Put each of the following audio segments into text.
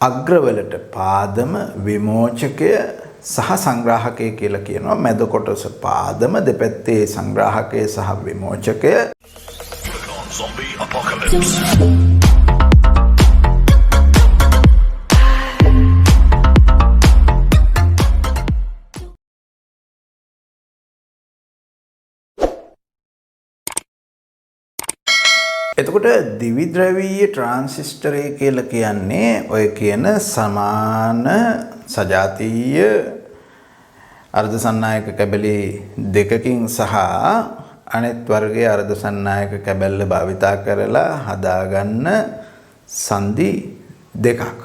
අග්‍රවලට පාදම විමෝචකය සහ සංග්‍රාහකය කියලා කියනවා. මැද කොටස පාදම, දෙපැත්තේ සංග්‍රාහකය සහ විමෝචකය. Zombie apocalypse. එතකොට දිවිද්‍රවීය ට්‍රාන්සිස්ටරය කියලා කියන්නේ ඔය කියන සමාන සජාතීය අර්ධසන්නායක කැබලි දෙකකින් සහ අනෙත් වර්ගයේ අර්ධසන්නායක කැබැල්ල භාවිතා කරලා හදාගන්න සංදි දෙකක්.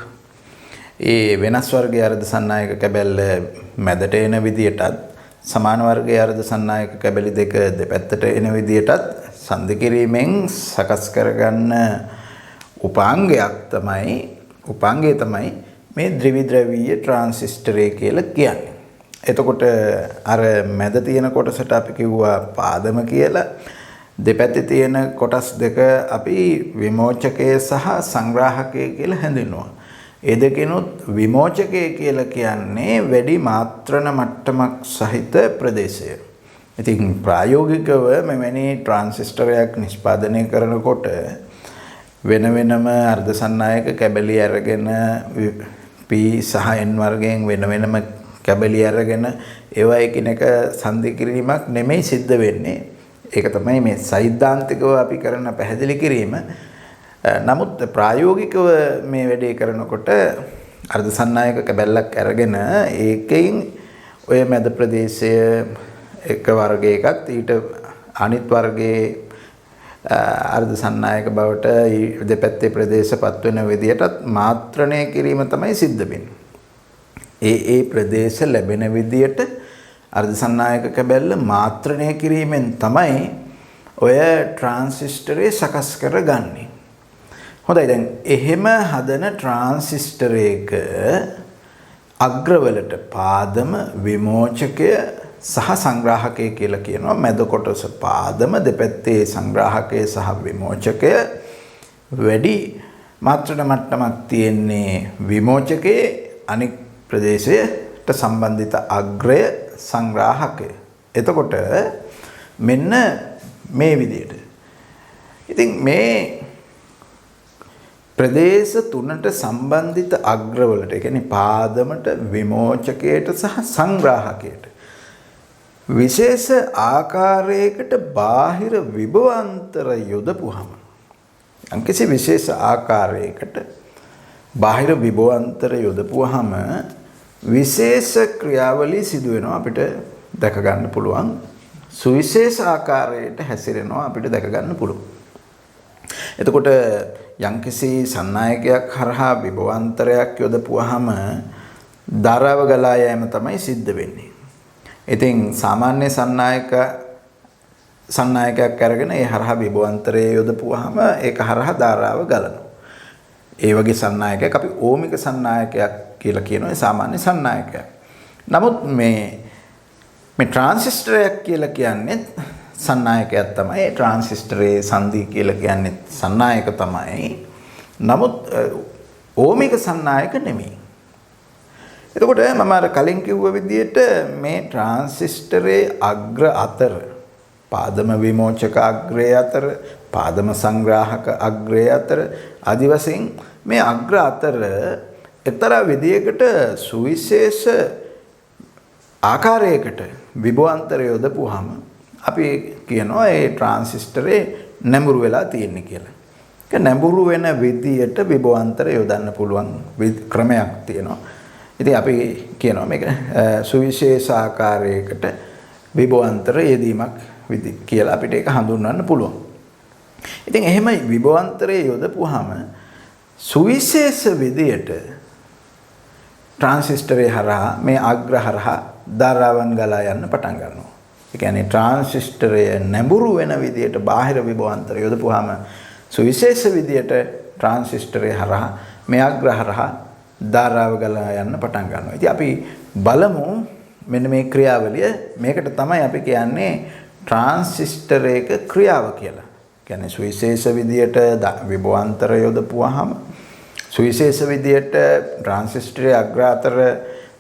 ඒ වෙනස් වර්ගයේ අර්ධසන්නායක කැබැල්ල මැදට එන විදියටත් සමාන වර්ගයේ අර්ධසන්නායක කැබලි දෙක දෙපැත්තට එන විදියටත් සංදි කිරීමෙන් සකස් කරගන්න උපාංගය තමයි මේ ද්විද්‍රවීය ට්‍රාන්සිස්ටරය කියලා කියන්නේ. එතකොට අර මැද තියෙන කොටසට අපි කිව්වා පාදම කියලා. දෙපැත්තේ තියෙන කොටස් දෙක අපි විමෝචකය සහ සංග්‍රාහකය කියලා හැඳින්වුවා. ඒ දෙකෙනුත් විමෝචකය කියලා කියන්නේ වැඩි මාත්‍රණ මට්ටමක් සහිත ප්‍රදේශය. ඉතින් ප්‍රායෝගිකව මෙවැනි ට්‍රාන්සිස්ටරයක් නිෂ්පාදනය කරනකොට වෙන වෙනම අර්ධසන්නායක කැබලි අරගෙන P සහ N වර්ගයෙන් වෙන වෙනම කැබලි අරගෙන ඒවා එකිනෙක සංදි කිරීමක් නෙමෙයි සිද්ධ වෙන්නේ. ඒක තමයි මේ සෛද්ධාන්තිකව අපි කරන පැහැදිලි කිරීම. නමුත් ප්‍රායෝගිකව මේ වැඩේ කරනකොට අර්ධසන්නායක කැබැල්ලක් අරගෙන ඒකෙන් ඔය මැද ප්‍රදේශය එක වර්ගයකත් ඊට අනිත් වර්ගයේ අර්ධසන්නායක බවට දෙපැත්තේ ප්‍රදේශපත් වෙන විදියටත් මාත්‍රණය කිරීම තමයි සිද්ධ වෙන්නේ. ඒ ප්‍රදේශ ලැබෙන විදියට අර්ධසන්නායක කැබැල්ල මාත්‍රණය කිරීමෙන් තමයි ඔය ට්‍රාන්සිස්ටරේ සකස් කරගන්නේ. හොඳයි, දැන් එහෙම හදන ට්‍රාන්සිස්ටරයක අග්‍රවලට පාදම විමෝචකය සහ සංග්‍රාහකය කියලා කියනවා. මැද කොටස පාදම, දෙපැත්තේ සංග්‍රාහකය සහ විමෝචකය. වැඩි මාත්‍රණ මට්ටමක් තියෙන්නේ විමෝචකයේ, අනික් ප්‍රදේශයට සම්බන්ධිත අග්‍රය සංග්‍රාහකය. එතකොට මෙන්න මේ විදිහට. ඉතින් මේ ප්‍රදේශ තුනට සම්බන්ධිත අග්‍රවලට, ඒ කියන්නේ පාදමට, විමෝචකයට සහ සංග්‍රාහකයට විශේෂ ආකාරයකට බාහිර විභවාන්තර යොදපුවාම, අංකසි විශේෂ ආකාරයකට බාහිර විභවාන්තර යොදපුවාම විශේෂ ක්‍රියාවලිය සිදු වෙනවා අපිට දැක ගන්න පුළුවන්. සුවිශේෂ ආකාරයට හැසිරෙනවා අපිට දැක ගන්න පුළුවන්. එතකොට යම්කිසි සන්නායකයක් හරහා විභවාන්තරයක් යොදපුවාම ධාරාව ගලා යෑම තමයි සිද්ධ වෙන්නේ. ඉතින් සාමාන්‍ය සන්නායකයක් අරගෙන ඒ හරහා විභවාන්තරය යොදපුවාම ඒක හරහා ධාරාව ගලනවා. ඒ වගේ සන්නායකයක් අපි ඕමික සන්නායකයක් කියලා කියනවා, සාමාන්‍ය සන්නායකයක්. නමුත් මේ ට්‍රාන්සිස්ටරයක් කියලා කියන්නේ සන්නායකයක් තමයි. ට්‍රාන්සිස්ටරේ සංදි කියලා කියන්නේ සන්නායක තමයි. නමුත් ඕමික සන්නායක නෙමෙයි. එතකොට මම අර කලින් කිව්ව විදිහට මේ ට්‍රාන්සිස්ටරේ අග්‍ර අතර, පාදම විමෝචක අග්‍රය අතර, පාදම සංග්‍රාහක අග්‍රය අතර ආදි වශයෙන් මේ අග්‍ර අතර එක්තරා විදියකට සුවිශේෂ ආකාරයකට විභවාන්තර යොදපුවාම අපි කියනවා ඒ ට්‍රාන්සිස්ටරේ නැඹුරු වෙලා තියෙන්නේ කියලා. ඒක නැඹුරු වෙන විදියට විභවාන්තර යොදන්න පුළුවන් ක්‍රමයක් තියෙනවා. ඉතින් අපි කියනවා මේක සුවිශේෂ ආකාරයකට විභවාන්තර යෙදීමක් කියලා අපිට ඒක හඳුන්වන්න පුළුවන්. ඉතින් එහෙම විභවාන්තරයේ යොදපුවාම සුවිශේෂ විදියට ට්‍රාන්සිස්ටරේ හරහා මේ අග්‍ර හරහා ධාරාවන් ගලා යන්න පටන් ගන්නවා. ඒ කියන්නේ ට්‍රාන්සිස්ටරය නැඹුරු වෙන විදියට බාහිර විභවාන්තර යොදපුවාම සුවිශේෂ විදියට ට්‍රාන්සිස්ටරේ හරහා මේ අග්‍ර හරහා ධාරාව ගලා යන්න පටන් ගන්නවා. ඉතින් අපි බලමු මෙන්න මේ ක්‍රියාවලිය. මේකට තමයි අපි කියන්නේ ट्रांसिस्टर एक क्रियाव කියලා. කියන්නේ සුවිශේෂ විදියට විභවාන්තර යොදපුවාම සුවිශේෂ විදියට ට්‍රාන්සිස්ටරයේ අග්‍ර අතර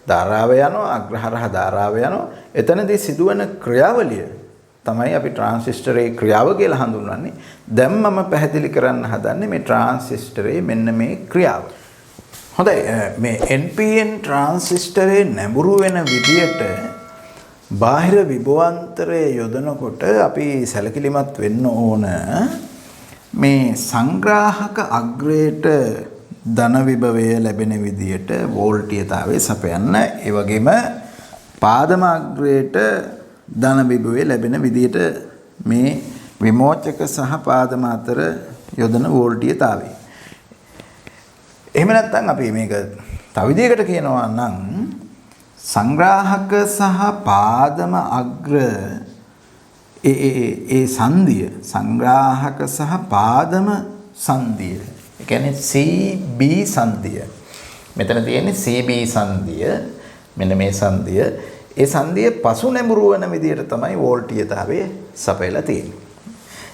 ධාරාව යනවා, අග්‍රහරහ ධාරාව යනවා. එතනදී සිදුවන ක්‍රියාවලිය තමයි අපි ට්‍රාන්සිස්ටරයේ ක්‍රියාව කියලා හඳුන්වන්නේ. දැන් මම පැහැදිලි කරන්න හදන්නේ මේ ට්‍රාන්සිස්ටරයේ මෙන්න මේ ක්‍රියාව. හොඳයි, මේ NPN ට්‍රාන්සිස්ටරේ නැඹුරු වෙන විදියට බාහිර විභවාන්තරය යොදනකොට අපි සැලකිලිමත් වෙන්න ඕන මේ සංග්‍රාහක අග්‍රයට ධන විභවය ලැබෙන විදියට වෝල්ටීයතාවය සපයන්න. ඒ වගේම පාදම අග්‍රයට ධන විභවය ලැබෙන විදියට මේ විමෝචක සහ පාදම අතර යොදන වෝල්ටීයතාවය. එහෙම නැත්නම් අපි මේක තව විදිහකට කියනවා නම් සංග්‍රාහක සහ පාදම අග්‍ර ඒ සංදිය, සංග්‍රාහක සහ පාදම සංදිය, ඒ කියන්නේ CB සංදිය. මෙතන තියෙන්නේ CB සංදිය. මෙන්න මේ සංදිය. ඒ සංදිය පසු නැඹුරු වෙන විදිහට තමයි වෝල්ටීයතාවය සපයලා තියෙන්නේ.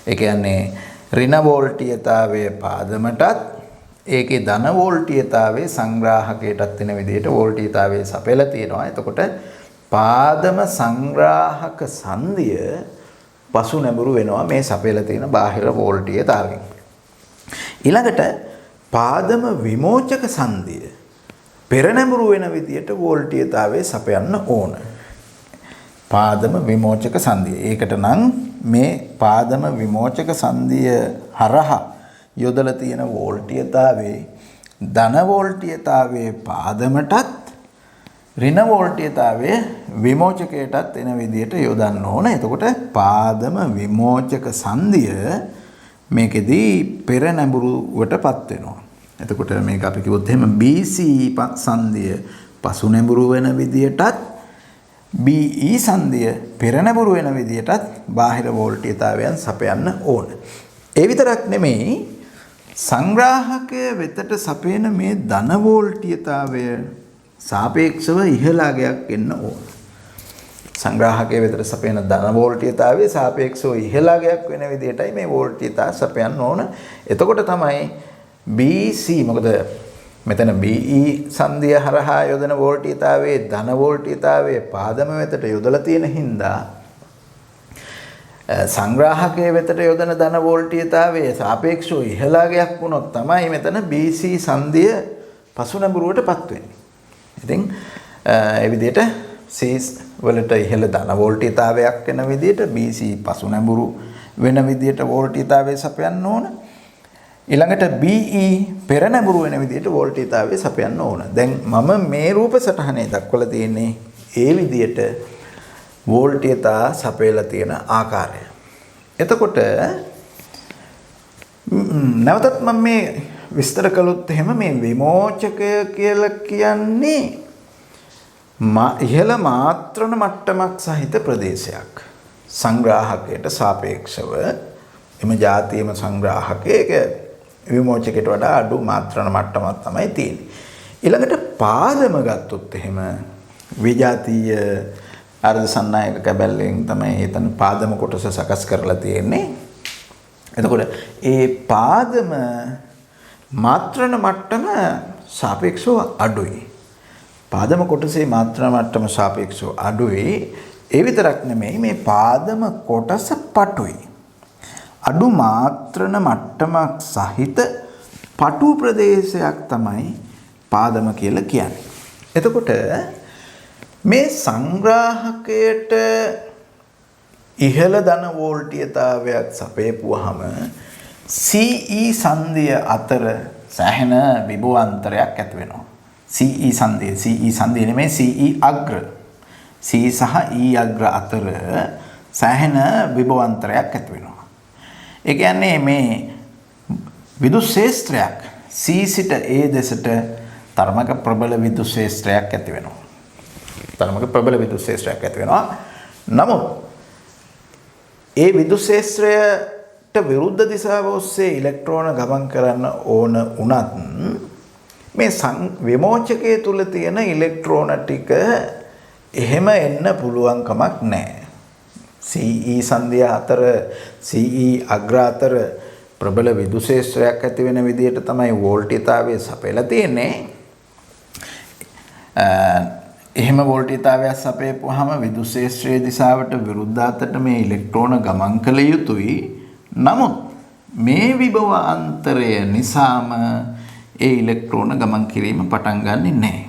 ඒ කියන්නේ ඍණ වෝල්ටීයතාවය පාදමටත් ඒකේ ධන වෝල්ටීයතාවය සංග්‍රාහකයටත් වෙන විදිහට වෝල්ටීයතාවය සපයලා තියෙනවා. එතකොට පාදම සංග්‍රාහක සංදිය පසු නැඹුරු වෙනවා මේ සපයලා තියෙන බාහිර වෝල්ටීයතාවයෙන්. ඊළඟට පාදම විමෝචක සංදිය පෙර නැඹුරු වෙන විදිහට වෝල්ටීයතාවය සපයන්න ඕන. පාදම විමෝචක සංදිය. ඒකට නම් මේ පාදම විමෝචක සංදිය හරහා යොදලා තියෙන වෝල්ටීයතාවේ ධන වෝල්ටීයතාවයේ පාදමටත් ඍණ වෝල්ටීයතාවයේ විමෝචකයටත් එන විදිහට යොදන්න ඕන. එතකොට පාදම විමෝචක සංදිය මේකෙදී පෙර නැඹුරුවටපත් වෙනවා. එතකොට මේක අපි කිව්වොත් එහෙම BC සංදිය පසු නැඹුරු වෙන විදිහටත් BE සංදිය පෙර නැඹුරු වෙන විදිහටත් බාහිර වෝල්ටීයතාවයන් සපයන්න ඕන. ඒ විතරක් නෙමෙයි සංග්‍රාහකය වෙතට සපයන මේ ධන වෝල්ටීයතාවය සාපේක්ෂව ඉහළාගයක් එන්න ඕන. සංග්‍රාහකය වෙතට සපයන ධන වෝල්ටීයතාවය සාපේක්ෂව ඉහළාගයක් වෙන විදිහටයි මේ වෝල්ටීයතාව සපයන්න ඕන. එතකොට තමයි BC, මොකද මෙතන BE සංදිය හරහා යොදන වෝල්ටීයතාවයේ ධන වෝල්ටීයතාවයේ පාදම වෙතට යොදලා තියෙන හින්දා සංග්‍රාහකයේ වෙතට යොදන ධන වෝල්ටීයතාවයේ සාපේක්ෂව ඉහළාගයක් වුණොත් තමයි මෙතන BC සංදිය පසු නැඹුරුවටපත් වෙන්නේ. ඉතින් ඒ විදිහට C වලට ඉහළ ධන වෝල්ටීයතාවයක් වෙන විදිහට BC පසු නැඹුරු වෙන විදිහට වෝල්ටීයතාවය සපයන්න ඕන. ඊළඟට BE පෙර නැඹුරු වෙන විදිහට වෝල්ටීයතාවය සපයන්න ඕන. දැන් මම මේ රූප සටහනේ දක්වලා තියෙන්නේ ඒ විදිහට වෝල්ටීයතා සපයලා තියෙන ආකාරය. එතකොට නැවතත් මම මේ විස්තර කළොත් එහෙම මේ විමෝචකය කියලා කියන්නේ ඉහළ මාත්‍රණ මට්ටමක් සහිත ප්‍රදේශයක්. සංග්‍රාහකයට සාපේක්ෂව එම ජාතියම සංග්‍රාහකයක විමෝචකයට වඩා අඩු මාත්‍රණ මට්ටමක් තමයි තියෙන්නේ. ඊළඟට පාදම ගත්තොත් එහෙම විජාතීය අර්ධ සන්නායක කැබැල්ලෙන් තමයි එතන පාදම කොටස සකස් කරලා තියෙන්නේ. එතකොට ඒ පාදම මාත්‍රණ මට්ටම සාපේක්ෂව අඩුයි. පාදම කොටසේ මාත්‍රණ මට්ටම සාපේක්ෂව අඩුයි. ඒ විතරක් නෙමෙයි මේ පාදම කොටස පටුයි. අඩු මාත්‍රණ මට්ටමක් සහිත පටු ප්‍රදේශයක් තමයි පාදම කියලා කියන්නේ. එතකොට මේ සංග්‍රාහකයට ඉහළ ධන වෝල්ටීයතාවයක් සපයපුවාම CE සංදිය අතර සෑහෙන විභවාන්තරයක් ඇති වෙනවා. CE සංදිය නෙමෙයි CE අග්‍ර. C සහ E අග්‍ර අතර සෑහෙන විභවාන්තරයක් ඇති වෙනවා. ඒ කියන්නේ මේ විදුලි ක්ෂේත්‍රයක් C සිට A දෙසට තරමක ප්‍රබල විදුලි ක්ෂේත්‍රයක් ඇති වෙනවා. නමුත් ඒ විදුලි ක්ෂේත්‍රයට විරුද්ධ දිශාව ඔස්සේ ඉලෙක්ට්‍රෝන ගමන් කරන්න ඕන උනත් මේ විමෝචකයේ තුල තියෙන ඉලෙක්ට්‍රෝන ටික එහෙම එන්න පුළුවන් කමක් නැහැ. CE සංදිය අතර CE අග්‍ර අතර ප්‍රබල විදුලි ක්ෂේත්‍රයක් ඇති වෙන විදිහට තමයි වෝල්ටීයතාවය සපයලා තියෙන්නේ. එහෙම වෝල්ටීයතාවයක් සපයපුවාම විදුලි ක්ෂේත්‍රයේ දිශාවට විරුද්ධ අතට මේ ඉලෙක්ට්‍රෝන ගමන් කළ යුතුයි. නමුත් මේ විභව අන්තරය නිසාම ඒ ඉලෙක්ට්‍රෝන ගමන් කිරීම පටන් ගන්නෙ නැහැ.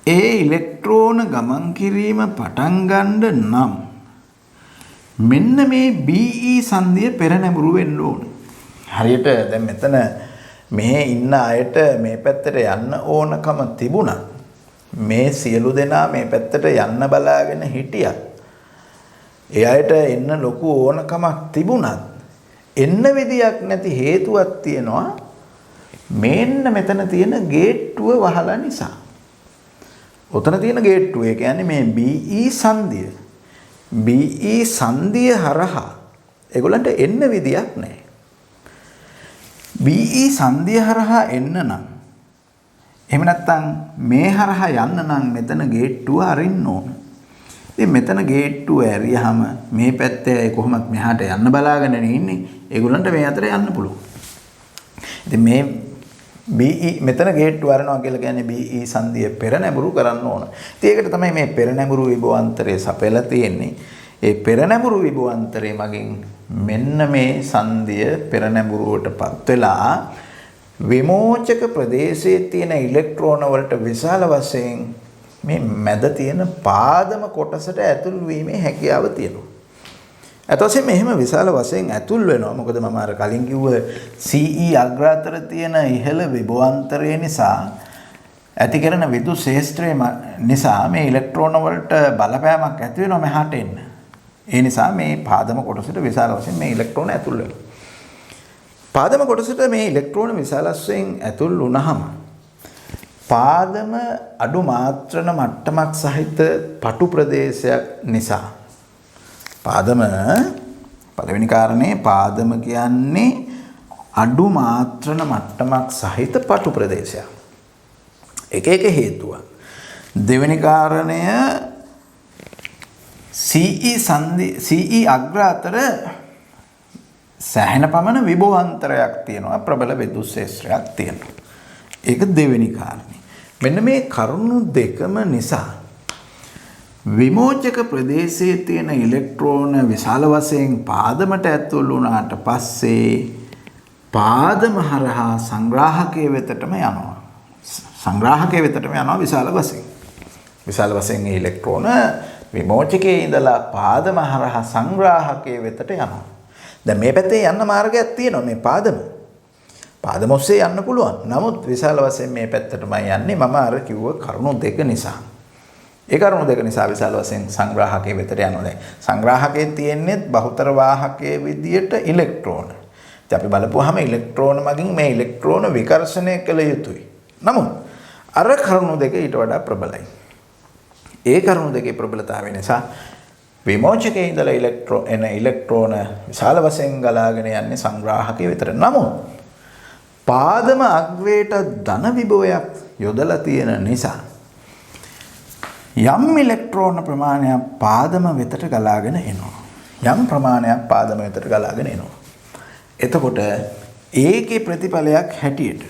ඒ ඉලෙක්ට්‍රෝන ගමන් කිරීම පටන් ගන්න නම් මෙන්න මේ BE සංදිය පෙරනැඹුරු වෙන්න ඕන. හරියට දැන් මෙතන මේ ඉන්න අයට මේ පැත්තට යන්න ඕනකම තිබුණා. මේ සියලු දෙනා මේ පැත්තට යන්න බලාගෙන හිටියත් ඒ අයට එන්න ලොකු ඕනකමක් තිබුණත් එන්න විදියක් නැති හේතුවක් තියෙනවා. මෙන්න මෙතන තියෙන ගේට්ටුව වහලා නිසා. ඔතන තියෙන ගේට්ටුව ඒ කියන්නේ මේ BE සංදිය. BE සංදිය හරහා ඒගොල්ලන්ට එන්න විදියක් නැහැ. BE සංදිය හරහා එන්න නම් එහෙම නැත්නම් මේ හරහා යන්න නම් මෙතන ගේට්ටුව අරින්න ඕන. ඉතින් මෙතන ගේට්ටුව ඇරියාම මේ පැත්තේ කොහොමත් මෙහාට යන්න බලාගෙන ඉන්නේ. ඒගොල්ලන්ට මේ අතර යන්න පුළුවන්. ඉතින් මේ BE මෙතන ගේට්ටුව අරනවා කියලා කියන්නේ BE සංදිය පෙරනැඹුරු කරන්න ඕන. ඉතින් ඒකට තමයි මේ පෙරනැඹුරු විභවාන්තරය සපයලා තියෙන්නේ. ඒ පෙරනැඹුරු විභවාන්තරය මගින් මෙන්න මේ සංදිය පෙරනැඹුරුවටපත් වෙලා විමෝචක ප්‍රදේශයේ තියෙන ඉලෙක්ට්‍රෝන වලට විශාල වශයෙන් මේ මැද තියෙන පාදම කොටසට ඇතුල් වීමේ හැකියාව තියෙනවා. අත වශයෙන් මෙහෙම විශාල වශයෙන් ඇතුල් වෙනවා. මොකද මම අර කලින් කිව්ව CE අග්‍ර අතර තියෙන ඉහළ විභවාන්තරය නිසා ඇති කරන විදුලි ක්ෂේත්‍රය නිසා මේ ඉලෙක්ට්‍රෝන වලට බලපෑමක් ඇති වෙනවා මෙහාට එන්න. ඒ නිසා මේ පාදම කොටසට විශාල වශයෙන් මේ ඉලෙක්ට්‍රෝන ඇතුල් වෙනවා. පාදම කොටසට මේ ඉලෙක්ට්‍රෝන විශාල වශයෙන් ඇතුල් වුණාම පාදම අඩු මාත්‍රණ මට්ටමක් සහිත පටු ප්‍රදේශයක් නිසා පාදම පළවෙනි කාරණේ පාදම කියන්නේ අඩු මාත්‍රණ මට්ටමක් සහිත පටු ප්‍රදේශයක්. එක හේතුවක්. දෙවෙනි කාරණය CE අග්‍ර අතර සෑහෙන පමණ විභවාන්තරයක් තියෙනවා. ප්‍රබල විදුලි ක්ෂේත්‍රයක් තියෙනවා. ඒක දෙවෙනි කාරණේ. මෙන්න මේ කරුණු දෙකම නිසා විමෝචක ප්‍රදේශයේ තියෙන ඉලෙක්ට්‍රෝන විශාල වශයෙන් පාදමට ඇතුල් වුණාට පස්සේ පාදම හරහා සංග්‍රාහකයේ වෙතටම යනවා. සංග්‍රාහකයේ වෙතටම යනවා විශාල වශයෙන්. විශාල වශයෙන් ඉලෙක්ට්‍රෝන විමෝචකයේ ඉඳලා පාදම හරහා සංග්‍රාහකයේ වෙතට යනවා. දැන් මේ පැත්තේ යන්න මාර්ගයක් තියෙනවා මේ පාදම. පාදම ඔස්සේ යන්න පුළුවන්. නමුත් විශාල වශයෙන් මේ පැත්තටමයි යන්නේ මම අර කිව්ව කරුණු දෙක නිසා. ඒ කරුණු දෙක නිසා විශාල වශයෙන් සංග්‍රාහකයේ වෙතට යනවා. දැන් සංග්‍රාහකයේ තියෙන්නේ බහුතර වාහකයේ විදියට ඉලෙක්ට්‍රෝන. ඉතින් අපි බලපුවාම ඉලෙක්ට්‍රෝන මගින් මේ ඉලෙක්ට්‍රෝන විකර්ෂණය කළ යුතුයි. නමුත් අර කරුණු දෙක ඊට වඩා ප්‍රබලයි. ඒ කරුණු දෙකේ ප්‍රබලතාවය නිසා විමෝචකයේ ඉඳලා ඉලෙක්ට්‍රෝන විශාල වශයෙන් ගලාගෙන යන්නේ සංග්‍රාහකයේ වෙතට. නමුත් පාදම අග්‍රයට ධන විභවයක් යොදලා තියෙන නිසා යම් ඉලෙක්ට්‍රෝන ප්‍රමාණයක් පාදම වෙතට ගලාගෙන එනවා. යම් ප්‍රමාණයක් පාදම වෙතට ගලාගෙන එනවා. එතකොට ඒකේ ප්‍රතිඵලයක් හැටියට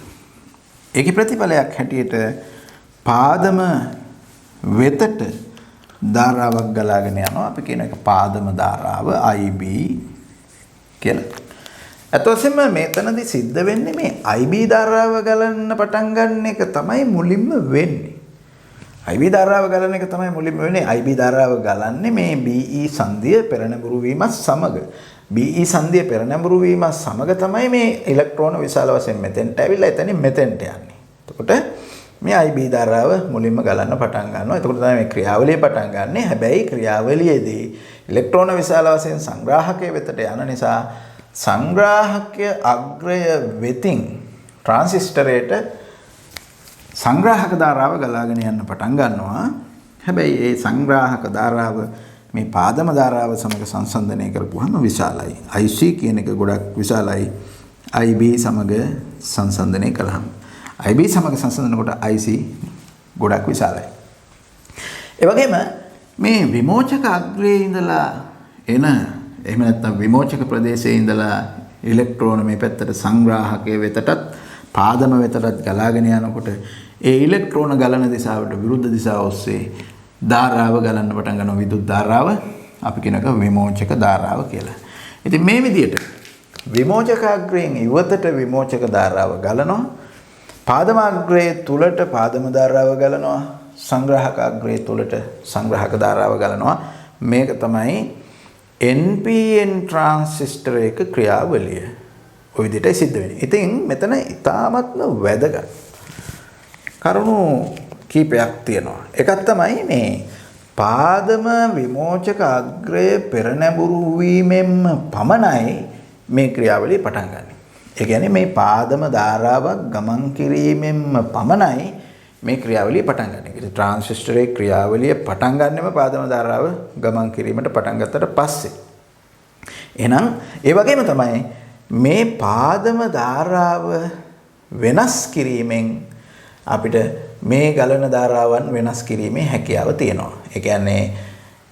පාදම වෙතට ධාරාවක් ගලාගෙන යනවා. අපි කියන එක පාදම ධාරාව IB කියලා. අතොසෙම මෙතනදී සිද්ධ වෙන්නේ මේ IB ධාරාව ගලන්න පටන් ගන්න එක තමයි මුලින්ම වෙන්නේ. IB ධාරාව ගලන එක තමයි මුලින්ම වෙන්නේ. IB ධාරාව ගලන්නේ මේ BE සංදිය පෙරනැඹුරු වීමත් සමග. BE සංදිය පෙරනැඹුරු වීමත් සමග තමයි මේ ඉලෙක්ට්‍රෝන විශාල වශයෙන් මෙතෙන්ට ඇවිල්ලා එතනින් මෙතෙන්ට යන්නේ. එතකොට මේ IB ධාරාව මුලින්ම ගලන්න පටන් ගන්නවා. එතකොට තමයි මේ ක්‍රියාවලිය පටන් ගන්නෙ. හැබැයි ක්‍රියාවලියේදී ඉලෙක්ට්‍රෝන විශාල වශයෙන් සංග්‍රාහකයේ වෙතට යන නිසා සංග්‍රාහකය අග්‍රය වෙතින් ට්‍රාන්සිස්ටරයට සංග්‍රාහක ධාරාව ගලාගෙන යන්න පටන් ගන්නවා. හැබැයි ඒ සංග්‍රාහක ධාරාව මේ පාදම ධාරාව සමග සංසන්දනය කරපුවාම විශාලයි. IC කියන එක ගොඩක් විශාලයි. IB සමග සංසන්දනය කළාම IB සමග සංසන්දනය කොට IC ගොඩක් විශාලයි. ඒ වගේම මේ විමෝචක අග්‍රයේ ඉඳලා එන එහෙම නැත්නම් විමෝචක ප්‍රදේශයේ ඉඳලා ඉලෙක්ට්‍රෝන මේ පැත්තට සංග්‍රාහකයේ වෙතටත් පාදම වෙතටත් ගලාගෙන යනකොට ඒ ඉලෙක්ට්‍රෝන ගලන දිශාවට විරුද්ධ දිශාව ඔස්සේ ධාරාව ගලන්න පටන් ගන්නවා විදුලි ධාරාව අපි කියනක විමෝචක ධාරාව කියලා. ඉතින් මේ විදිහට විමෝචකාග්‍රයෙන් ඉවතට විමෝචක ධාරාව ගලනවා පාදමාග්‍රයේ තුලට පාදම ධාරාව ගලනවා සංග්‍රාහකාග්‍රයේ තුලට සංග්‍රාහක ධාරාව ගලනවා මේක තමයි NPN ट्रांसिस्टर එක ක්‍රියාවලිය. ඔය විදිහටයි සිද්ධ වෙන්නේ. ඉතින් මෙතන ඉතාමත්ම වැදගත් කරුණු කීපයක් තියෙනවා. එකක් තමයි මේ පාදම විමෝචක අග්‍රය පෙරනැඹුරු වීමෙන්ම පමණයි මේ ක්‍රියාවලිය පටන් ගන්න. ඒ කියන්නේ මේ පාදම ධාරාවක් ගමන් කිරීමෙන්ම පමණයි මේ ක්‍රියාවලිය පටන් ගන්න. ඒ ට්‍රාන්සිස්ටරේ ක්‍රියාවලිය පටන් ගන්නෙම පාදම ධාරාව ගමන් කිරීමට පටන් ගත්තට පස්සේ. එහෙනම් ඒ වගේම තමයි මේ පාදම ධාරාව වෙනස් කිරීමෙන් අපිට මේ ගලන ධාරාවන් වෙනස් කිරීමේ හැකියාව තියෙනවා. ඒ කියන්නේ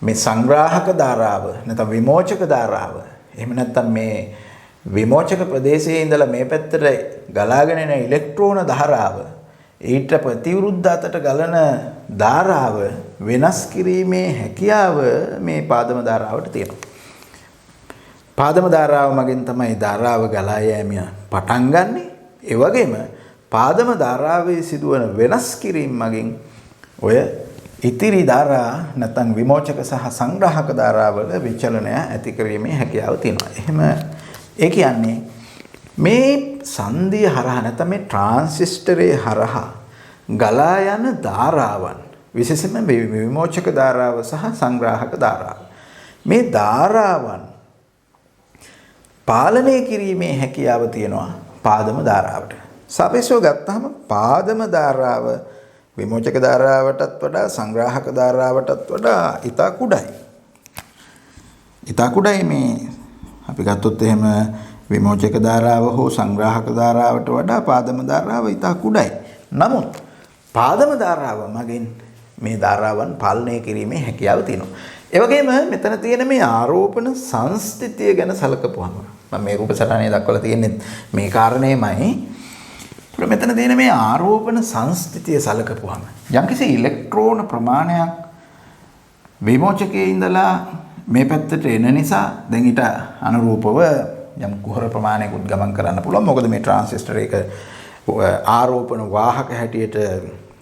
මේ සංග්‍රාහක ධාරාව නැත්නම් විමෝචක ධාරාව එහෙම නැත්නම් මේ විමෝචක ප්‍රදේශයේ ඉඳලා මේ පැත්තට ගලාගෙන එන ඉලෙක්ට්‍රෝන ධාරාව ඊට ප්‍රතිවිරුද්ධ අතට ගලන ධාරාව වෙනස් කිරීමේ හැකියාව මේ පාදම ධාරාවට තියෙනවා. පාදම ධාරාව මගින් තමයි ධාරාව ගලා යෑම පටන් ගන්නෙ. ඒ වගේම පාදම ධාරාවේ සිදුවන වෙනස් කිරීම මගින් ඔය ඉතිරි ධාරා නැත්නම් විමෝචක සහ සංග්‍රාහක ධාරාවල විචලනය ඇති කිරීමේ හැකියාව තියෙනවා. එහෙම ඒ කියන්නේ මේ සංදිය හරහා නැත්නම් මේ ට්‍රාන්සිස්ටරේ හරහා ගලා යන ධාරාවන් විශේෂයෙන්ම විමෝචක ධාරාව සහ සංග්‍රාහක ධාරාව මේ ධාරාවන් පාලනය කිරීමේ හැකියාව තියෙනවා පාදම ධාරාවට. සාපේක්ෂව ගත්තාම පාදම ධාරාව විමෝචක ධාරාවටත් වඩා සංග්‍රාහක ධාරාවටත් වඩා ඉතා කුඩායි. ඉතා කුඩායි මේ අපි ගත්තොත් එහෙම විමෝචක ධාරාව හෝ සංග්‍රාහක ධාරාවට වඩා පාදම ධාරාව ඉතා කුඩායි. නමුත් පාදම ධාරාව මගින් මේ ධාරාවන් පාලනය කිරීමේ හැකියාව තියෙනවා. ඒ වගේම මෙතන තියෙන මේ ආරෝපණ සංස්ථිතිය ගැන සැලකපුවම මම මේ රූප සටහනේ දක්වලා තියෙන්නේ මේ කාරණේමයි. මෙතන තියෙන මේ ආරෝපණ සංස්ථිතිය සැලකපුවම යම්කිසි ඉලෙක්ට්‍රෝන ප්‍රමාණයක් විමෝචකයේ ඉඳලා මේ පැත්තට එන නිසා දැන් ඊට අනුරූපව යම් කුහර ප්‍රමාණයකට ගමන් කරන්න පුළුවන්. මොකද මේ ට්‍රාන්සිස්ටර් එක ආරෝපණ වාහක හැටියට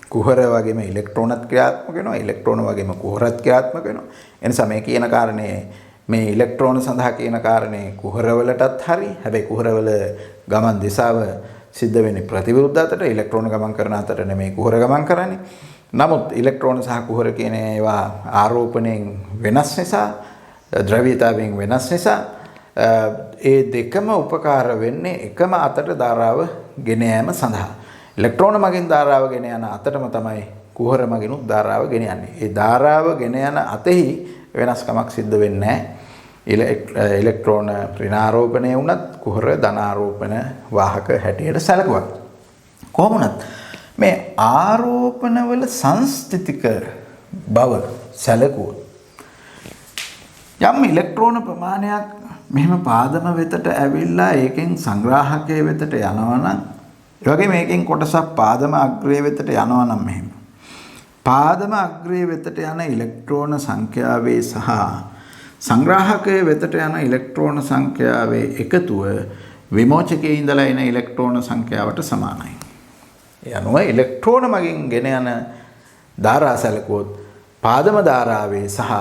කුහර වගේම ඉලෙක්ට්‍රෝනත් ක්‍රියාත්මක වෙනවා. ඉලෙක්ට්‍රෝන වගේම කුහරත් ක්‍රියාත්මක වෙනවා. ඒ නිසා මේ කියන කාරණේ මේ ඉලෙක්ට්‍රෝන සඳහා කියන කාරණේ කුහරවලටත් හරි. හැබැයි කුහරවල ගමන් දිශාව සිද්ධ වෙන්නේ ප්‍රතිවිරුද්ධ අතට. ඉලෙක්ට්‍රෝන ගමන් කරන අතට නෙමෙයි කුහර ගමන් කරන්නේ. නමුත් ඉලෙක්ට්‍රෝන සහ කුහර කියන ඒවා ආරෝපණයෙන් වෙනස් නිසා ද්‍රව්‍යතාවයෙන් වෙනස් නිසා ඒ දෙකම උපකාර වෙන්නේ එකම අතට ධාරාව ගෙන යාම සඳහා. ඉලෙක්ට්‍රෝන මගින් ධාරාව ගෙන යන අතටම තමයි කුහර මගිනුත් ධාරාව ගෙන යන්නේ. ඒ ධාරාව ගෙන යන අතෙහි වෙනස්කමක් සිද්ධ වෙන්නේ නැහැ. ඉලෙක්ට්‍රෝන ඍණාරෝපණය වුණත් කුහර ධනාරෝපණ වාහක හැටියට සැලකුවා. කොහොම වුණත් මේ ආරෝපණවල සංස්ථිතික බව සැලකුවොත් යම් ඉලෙක්ට්‍රෝන ප්‍රමාණයක් මෙහෙම පාදම වෙතට ඇවිල්ලා ඒකෙන් සංග්‍රාහකයේ වෙතට යනවනම් ඒ වගේ මේකෙන් කොටසක් පාදම අග්‍රයේ වෙතට යනවනම් මෙහෙම පාදම අග්‍රයේ වෙතට යන ඉලෙක්ට්‍රෝන සංඛ්‍යාවේ සහ සංග්‍රාහකයේ වෙතට යන ඉලෙක්ට්‍රෝන සංඛ්‍යාවේ එකතුව විමෝචකයේ ඉඳලා එන ඉලෙක්ට්‍රෝන සංඛ්‍යාවට සමානයි. ඒ අනුව ඉලෙක්ට්‍රෝන මගින් ගෙන යන ධාරා සැලකුවොත් පාදම ධාරාවේ සහ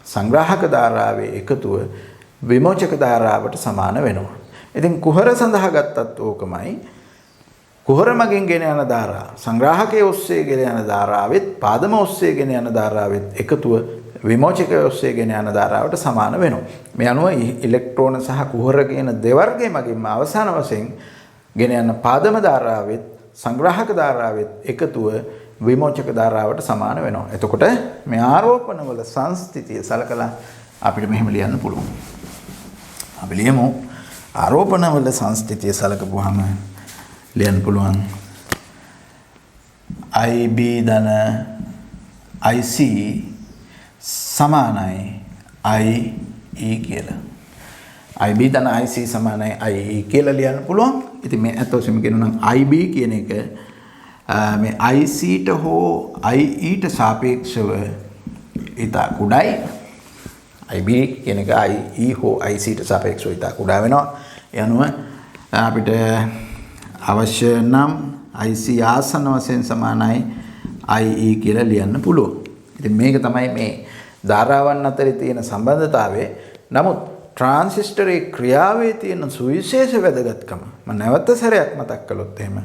සංග්‍රාහක ධාරාවේ එකතුව විමෝචක ධාරාවට සමාන වෙනවා. ඉතින් කුහර සඳහා ගත්තත් ඕකමයි. කුහර මගින් ගෙන යන ධාරා සංග්‍රාහකයේ ඔස්සේ ගෙන යන ධාරාවෙත් පාදම ඔස්සේ ගෙන යන ධාරාවෙත් එකතුව විමෝචකයේ ඔස්සේ ගෙන යන ධාරාවට සමාන වෙනවා. මේ අනුව ඉලෙක්ට්‍රෝන සහ කුහර කියන දෙවර්ගයේ මගින්ම අවසාන වශයෙන් ගෙන යන පාදම ධාරාවෙත් සංග්‍රාහක ධාරාවෙත් එකතුව විමෝචක ධාරාවට සමාන වෙනවා. එතකොට මේ ආරෝපණ වල සංස්ථිතිය සලකලා අපිට මෙහෙම ලියන්න පුළුවන්. අපි ලියමු ආරෝපණ වල සංස්ථිතිය සලකපුවාම ලියන්න පුළුවන් IB ධන IC සමානයි IE කියලා. IB ධන IC සමානයි IE කියලා ලියන්න පුළුවන්. ඉතින් මේ අත ඔසම කියනවා නම් IB කියන එක මේ IC ට හෝ IE ට සාපේක්ෂව ඉතා කුඩායි. IB කියන එක IE හෝ IC ට සාපේක්ෂව ඉතා කුඩා වෙනවා. ඒ අනුව අපිට අවශ්‍ය නම් IC ආසන්න වශයෙන් සමානයි IE කියලා ලියන්න පුළුවන්. ඉතින් මේක තමයි මේ ධාරාවන් අතරේ තියෙන සම්බන්ධතාවය. නමුත් ට්‍රාන්සිස්ටරේ ක්‍රියාවේ තියෙන සුවිශේෂ වැදගත්කම මම නැවත සැරයක් මතක් කළොත් එහෙම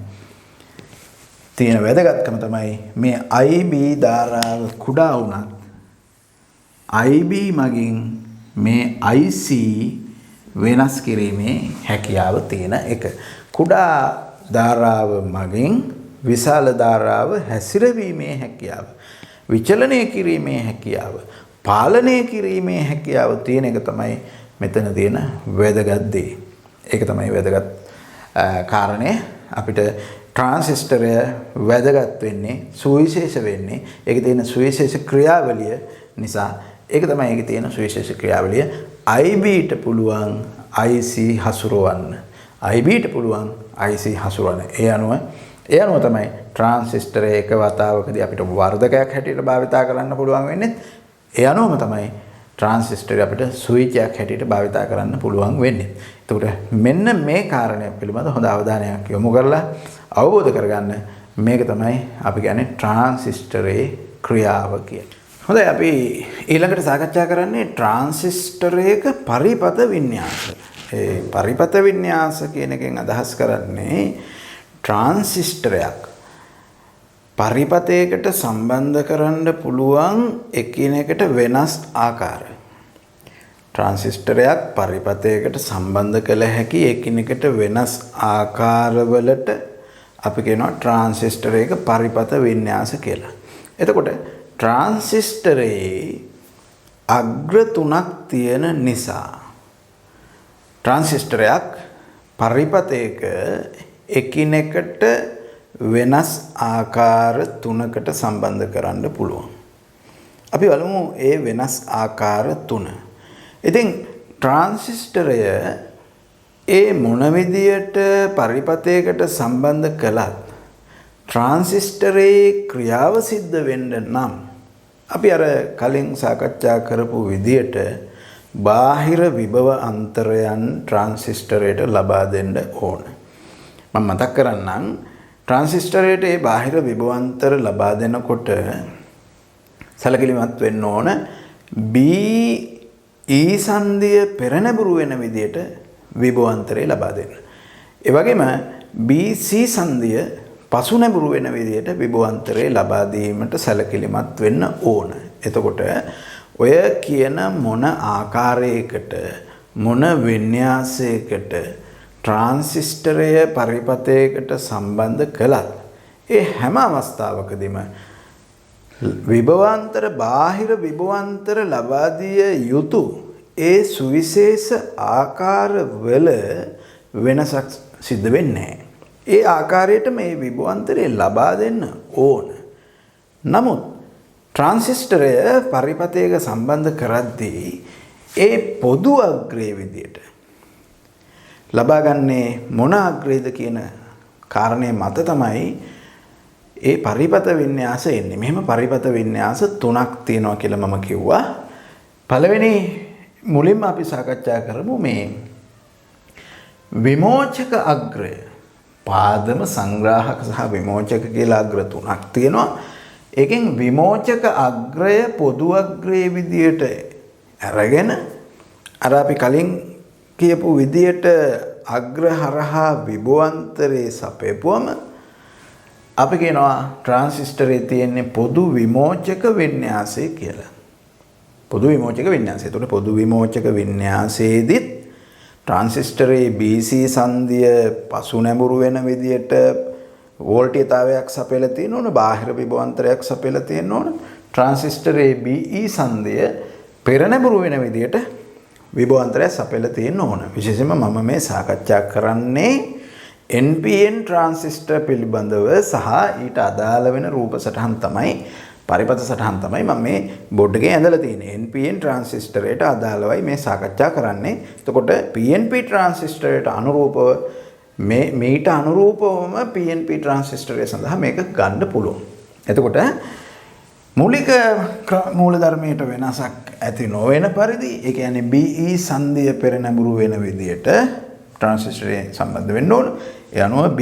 තියෙන වැදගත්කම තමයි මේ IB ධාරාව කුඩා වුණත් IB මගින් මේ IC වෙනස් කිරීමේ හැකියාව තියෙන එක. කුඩා ධාරාව මගින් විශාල ධාරාව හැසිරවීමේ හැකියාව, විචලනය කිරීමේ හැකියාව, පාලනය කිරීමේ හැකියාව තියෙන එක තමයි මෙතන තියෙන වැදගත් දේ. ඒක තමයි වැදගත් කාරණේ. අපිට ට්‍රාන්සිස්ටරය වැදගත් වෙන්නේ, සුවිශේෂ වෙන්නේ ඒකේ තියෙන සුවිශේෂ ක්‍රියාවලිය නිසා. ඒක තමයි ඒකේ තියෙන සුවිශේෂ ක්‍රියාවලිය. IB ට පුළුවන් IC හසුරවන්න. IB ට පුළුවන් IC හසුරවන්න. ඒ අනුව තමයි ට්‍රාන්සිස්ටරය එක වතාවකදී අපිට වර්ධකයක් හැටියට භාවිතා කරන්න පුළුවන් වෙන්නේ. ඒ අනුවම තමයි ට්‍රාන්සිස්ටරය අපිට ස්විච්යක් හැටියට භාවිතා කරන්න පුළුවන් වෙන්නේ. එතකොට මෙන්න මේ කාරණය පිළිබඳ හොඳ අවධානයක් යොමු කරලා අවබෝධ කරගන්න. මේක තමයි අපි කියන්නේ ට්‍රාන්සිස්ටරේ ක්‍රියාව කියන්නේ. හොඳයි, අපි ඊළඟට සාකච්ඡා කරන්නේ ට්‍රාන්සිස්ටරයක පරිපථ වින්‍යාස. ඒ පරිපථ වින්‍යාස කියන එකෙන් අදහස් කරන්නේ ට්‍රාන්සිස්ටරයක් පරිපථයකට සම්බන්ධ කරන්න පුළුවන් එකිනෙකට වෙනස් ආකාර. ට්‍රාන්සිස්ටරයක් පරිපථයකට සම්බන්ධ කළ හැකි එකිනෙකට වෙනස් ආකාරවලට අපි කියනවා ට්‍රාන්සිස්ටරයක පරිපථ වින්‍යාස කියලා. එතකොට ට්‍රාන්සිස්ටරේ අග්‍ර තුනක් තියෙන නිසා ට්‍රාන්සිස්ටරයක් පරිපථයක එකිනෙකට වෙනස් ආකාර තුනකට සම්බන්ධ කරන්න පුළුවන්. අපි බලමු ඒ වෙනස් ආකාර තුන. ඉතින් ට්‍රාන්සිස්ටරය ඒ මොන විදියට පරිපථයකට සම්බන්ධ කළත් ට්‍රාන්සිස්ටරේ ක්‍රියාව සිද්ධ වෙන්න නම් අපි අර කලින් සාකච්ඡා කරපු විදියට බාහිර විභව අන්තරයන් ට්‍රාන්සිස්ටරයට ලබා දෙන්න ඕන. මම මතක් කරන්නම් ට්‍රාන්සිස්ටරයට ඒ බාහිර විභවාන්තර ලබා දෙනකොට සැලකිලිමත් වෙන්න ඕන BE සංදිය පෙරනැඹුරු වෙන විදියට විභවාන්තරය ලබා දෙන්න. ඒ වගේම BC සංදිය පසු නැඹුරු වෙන විදියට විභවාන්තරය ලබා දීමට සැලකිලිමත් වෙන්න ඕන. එතකොට ඔය කියන මොන ආකාරයකට මොන වින්‍යාසයකට ට්‍රාන්සිස්ටරය පරිපථයකට සම්බන්ධ කළත් ඒ හැම අවස්ථාවකදීම විභවාන්තර බාහිර විභවාන්තර ලබා දිය යුතු ඒ සුවිශේෂ ආකාරවල වෙනසක් සිද්ධ වෙන්නේ නැහැ. ඒ ආකාරයට මේ විභවාන්තරය ලබා දෙන්න ඕන. නමුත් ට්‍රාන්සිස්ටරය පරිපථයක සම්බන්ධ කරද්දී ඒ පොදු අග්‍රයේ විදියට ලබා ගන්නේ මොන අග්‍රයද කියන කාරණේ මත තමයි ඒ පරිපථ වින්‍යාස එන්නේ. මෙහෙම පරිපථ වින්‍යාස තුනක් තියෙනවා කියලා මම කිව්වා. පළවෙනි මුලින්ම අපි සාකච්ඡා කරමු මේ විමෝචක අග්‍රය. පාදම සංග්‍රාහක සහ විමෝචක කියලා අග්‍ර තුනක් තියෙනවා. ඒකෙන් විමෝචක අග්‍රය පොදු අග්‍රයේ විදියට අරගෙන අර අපි කලින් කියපු විදියට අග්‍ර හරහා විභවාන්තරේ සපයපුවම අපි කියනවා ට්‍රාන්සිස්ටරේ තියෙන්නේ පොදු විමෝචක වින්‍යාසය කියලා. පොදු විමෝචක වින්‍යාසය. ඒතකොට පොදු විමෝචක වින්‍යාසයේදීත් ට්‍රාන්සිස්ටරේ BC සංදිය පසු නැඹුරු වෙන විදියට වෝල්ටේජතාවයක් සපයලා තියෙන්න ඕන, බාහිර විභවාන්තරයක් සපයලා තියෙන්න ඕන. ට්‍රාන්සිස්ටරේ BE සංදිය පෙරනැඹුරු වෙන විදියට විභවාන්තරයක් සපයලා තියෙන්න ඕන. විශේෂයෙන්ම මම මේ සාකච්ඡා කරන්නේ NPN ට්‍රාන්සිස්ටර් පිළිබඳව සහ ඊට අදාළ වෙන රූප සටහන් තමයි පරිපථ සටහන් තමයි මම මේ බෝඩ් එකේ ඇඳලා තියෙන්නේ. NPN ට්‍රාන්සිස්ටරයට අදාළවයි මේ සාකච්ඡා කරන්නේ. එතකොට PNP ට්‍රාන්සිස්ටරයට අනුරූපව මේට අනුරූපවම PNP ට්‍රාන්සිස්ටරය සඳහා මේක ගන්න පුළුවන්. එතකොට මූලික මූලධර්මයට වෙනසක් ඇති නොවන පරිදි ඒ කියන්නේ BE සංදිය පෙර නැඹුරු වෙන විදියට ට්‍රාන්සිස්ටරය සම්බන්ධ වෙන්න ඕන. ඒ අනුව B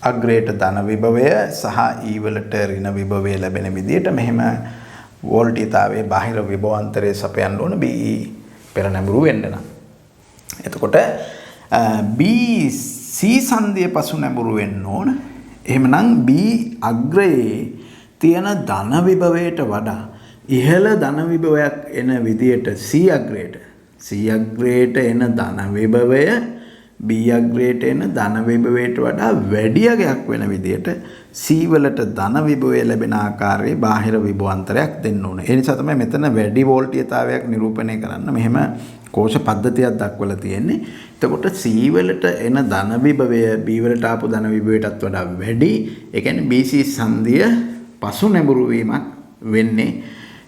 අග්‍රේට ධන විභවය සහ E වලට ඍණ විභවය ලැබෙන විදියට මෙහෙම වෝල්ටීයතාවයේ බාහිර විභවාන්තරයේ සපයන්න ඕන BE පෙර නැඹුරු වෙන්න නම්. එතකොට BC සංදිය පසු නැඹුරු වෙන්න ඕන. එහෙමනම් B අග්‍රයේ තියෙන ධන විභවයට වඩා ඉහළ ධන විභවයක් එන විදියට C අග්‍රයට එන ධන විභවය B අග්‍රයට එන ධන විභවයට වඩා වැඩි අගයක් වෙන විදියට C වලට ධන විභවය ලැබෙන ආකාරයේ බාහිර විභවාන්තරයක් දෙන්න ඕනේ. ඒ නිසා තමයි මෙතන වැඩි වෝල්ටීයතාවයක් නිරූපණය කරන්න මෙහෙම කෝෂ පද්ධතියක් දක්වලා තියෙන්නේ. එතකොට C වලට එන ධන විභවය B වලට ආපු ධන විභවයටත් වඩා වැඩි. ඒ කියන්නේ BC සංදිය පසු නැඹුරු වීමක් වෙන්නේ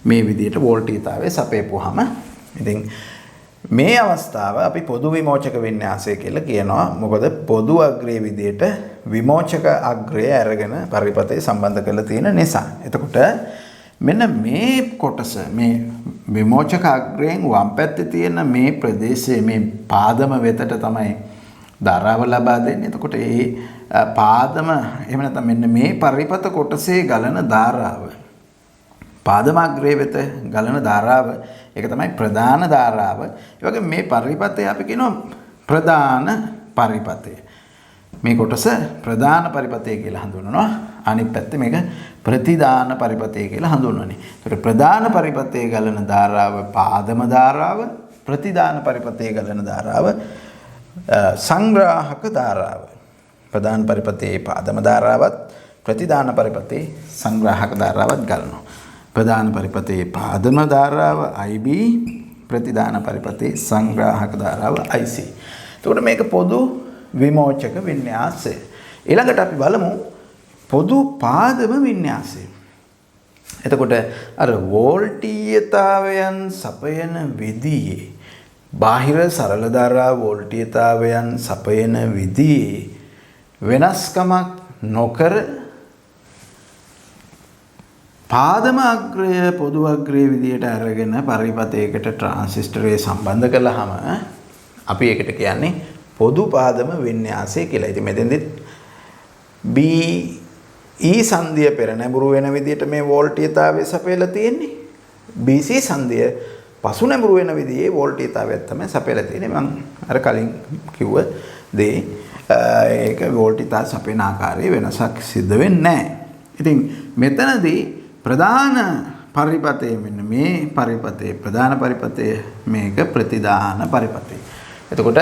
මේ විදිහට වෝල්ටීයතාවය සපයපුවාම. ඉතින් මේ අවස්ථාව අපි පොදු විමෝචක වින්‍යාසය කියලා කියනවා. මොකද පොදු අග්‍රයේ විදිහට විමෝචක අග්‍රය අරගෙන පරිපථය සම්බන්ධ කරලා තියෙන නිසා. එතකොට මෙන්න මේ කොටස මේ විමෝචක අග්‍රයෙන් වම් පැත්තේ තියෙන මේ ප්‍රදේශයේ මේ පාදම වෙතට තමයි ධාරාව ලබා දෙන්නේ. එතකොට ඒ පාදම එහෙම නැත්නම් මෙන්න මේ පරිපථ කොටසේ ගලන ධාරාව පාදමාග්‍රය වෙත ගලන ධාරාව ඒක තමයි ප්‍රධාන ධාරාව. ඒ වගේ මේ පරිපථය අපි කියනවා ප්‍රධාන පරිපථය. මේ කොටස ප්‍රධාන පරිපථය කියලා හඳුන්වනවා. අනිත් පැත්තේ මේක ප්‍රතිදාන පරිපථය කියලා හඳුන්වන්නේ. ඒතර ප්‍රධාන පරිපථයේ ගලන ධාරාව පාදම ධාරාව, ප්‍රතිදාන පරිපථයේ ගලන ධාරාව සංග්‍රාහක ධාරාව. ප්‍රධාන පරිපථයේ පාදම ධාරාවත් ප්‍රතිදාන පරිපථයේ සංග්‍රාහක ධාරාවත් ගලනවා. ප්‍රධාන පරිපථයේ පාදම ධාරාව IB, ප්‍රතිදාන පරිපථයේ සංග්‍රාහක ධාරාව IC. එතකොට මේක පොදු විමෝචක වින්‍යාසය. ඊළඟට අපි බලමු පොදු පාදම වින්‍යාසය. එතකොට අර වෝල්ටීයතාවයන් සපයන විදිහේ බාහිර සරල ධාරා වෝල්ටීයතාවයන් සපයන විදිහේ වෙනස්කමක් නොකර පාදම අග්‍රය පොදු අග්‍රයේ විදියට අරගෙන පරිපථයකට ට්‍රාන්සිස්ටරය සම්බන්ධ කළාම අපි ඒකට කියන්නේ පොදු පාදම වින්‍යාසය කියලා. ඉතින් මෙතෙන්දිත් BE සංදිය පෙර නැඹුරු වෙන විදියට මේ වෝල්ටීයතාවය සපයලා තියෙන්නේ. BC සංදිය පසු නැඹුරු වෙන විදිහේ වෝල්ටීයතාවයක් තමයි සපයලා තියෙන්නේ. මම අර කලින් කිව්ව දේ ඒක වෝල්ටීයතාව සපයන ආකාරයේ වෙනසක් සිද්ධ වෙන්නේ නැහැ. ඉතින් මෙතනදී ප්‍රධාන පරිපථය මෙන්න මේ පරිපථයේ ප්‍රධාන පරිපථය මේක ප්‍රතිදාන පරිපථය. එතකොට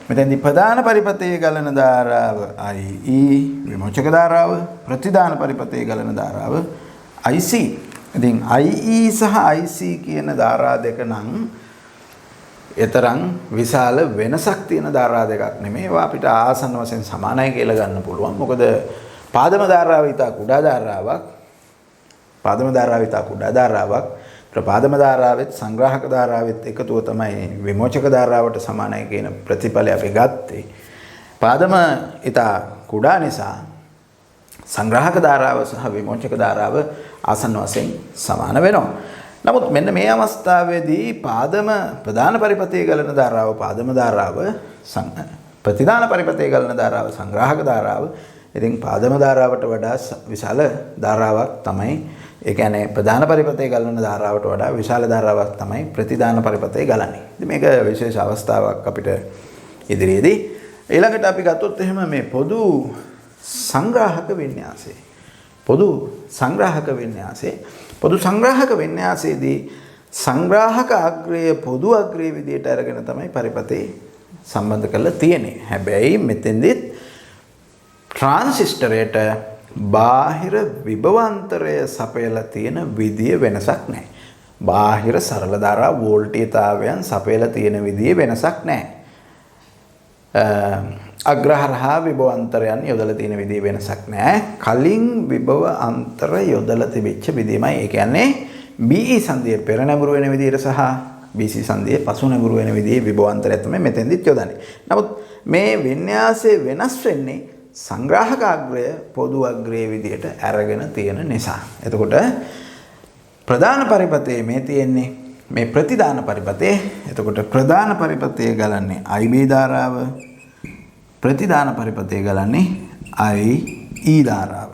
මෙතෙන්දී ප්‍රධාන පරිපථයේ ගලන ධාරාව IE විමෝචක ධාරාව, ප්‍රතිදාන පරිපථයේ ගලන ධාරාව IC. ඉතින් IE සහ IC කියන ධාරා දෙක නම් එතරම් විශාල වෙනසක් තියෙන ධාරා දෙකක් නෙමෙයි. ඒවා අපිට ආසන්න වශයෙන් සමානයි කියලා ගන්න පුළුවන්. මොකද පාදම ධාරාව ඉතා කුඩා ධාරාවක්. පාදම ධාරාව ඉතා කුඩා ධාරාවක්. ප්‍රපාදම ධාරාවෙත් සංග්‍රාහක ධාරාවෙත් එකතුව තමයි විමෝචක ධාරාවට සමානයි කියන ප්‍රතිඵලය අපි ගත්තේ. පාදම ඉතා කුඩා නිසා සංග්‍රාහක ධාරාව සහ විමෝචක ධාරාව ආසන්න වශයෙන් සමාන වෙනවා. නමුත් මෙන්න මේ අවස්ථාවේදී පාදම ප්‍රධාන පරිපථයේ ගලන ධාරාව පාදම ධාරාව, ප්‍රතිදාන පරිපථයේ ගලන ධාරාව සංග්‍රාහක ධාරාව. ඉතින් පාදම ධාරාවට වඩා විශාල ධාරාවක් තමයි, ඒ කියන්නේ ප්‍රධාන පරිපථයේ ගලන ධාරාවට වඩා විශාල ධාරාවක් තමයි ප්‍රතිදාන පරිපථයේ ගලන්නේ. ඉතින් මේක විශේෂ අවස්ථාවක් අපිට ඉදිරියේදී. ඊළඟට අපි ගත්තොත් එහෙම මේ පොදු සංග්‍රාහක වින්‍යාසය. පොදු සංග්‍රාහක වින්‍යාසය. පොදු සංග්‍රාහක වින්‍යාසයේදී සංග්‍රාහක අග්‍රය පොදු අග්‍රයේ විදියට අරගෙන තමයි පරිපථේ සම්බන්ධ කරලා තියෙන්නේ. හැබැයි මෙතෙන්දිත් ට්‍රාන්සිස්ටරයට බාහිර විභවාන්තරය සපයලා තියෙන විදිය වෙනසක් නැහැ. බාහිර සරල ධාරා වෝල්ටීයතාවයන් සපයලා තියෙන විදිය වෙනසක් නැහැ. අග්‍රහරහා විභව අන්තරයන් යොදලා තියෙන විදිහ වෙනසක් නැහැ. කලින් විභව අන්තර යොදලා තිබිච්ච විදිහමයි. ඒ කියන්නේ BE සංදියේ පෙර නැඹුරු වෙන විදිහට සහ BC සංදියේ පසු නැඹුරු වෙන විදිහේ විභව අන්තරය තමයි මෙතෙන්දිත් යොදන්නේ. නමුත් මේ වින්‍යාසය වෙනස් වෙන්නේ සංග්‍රාහක අග්‍රය පොදු අග්‍රයේ විදිහට අරගෙන තියෙන නිසා. එතකොට ප්‍රධාන පරිපතේ මේ තියෙන්නේ මේ ප්‍රතිදාන පරිපතේ. එතකොට ප්‍රධාන පරිපතේ ගලන්නේ IB ධාරාව, ප්‍රතිදාන පරිපතේ ගලන්නේ IE ධාරාව.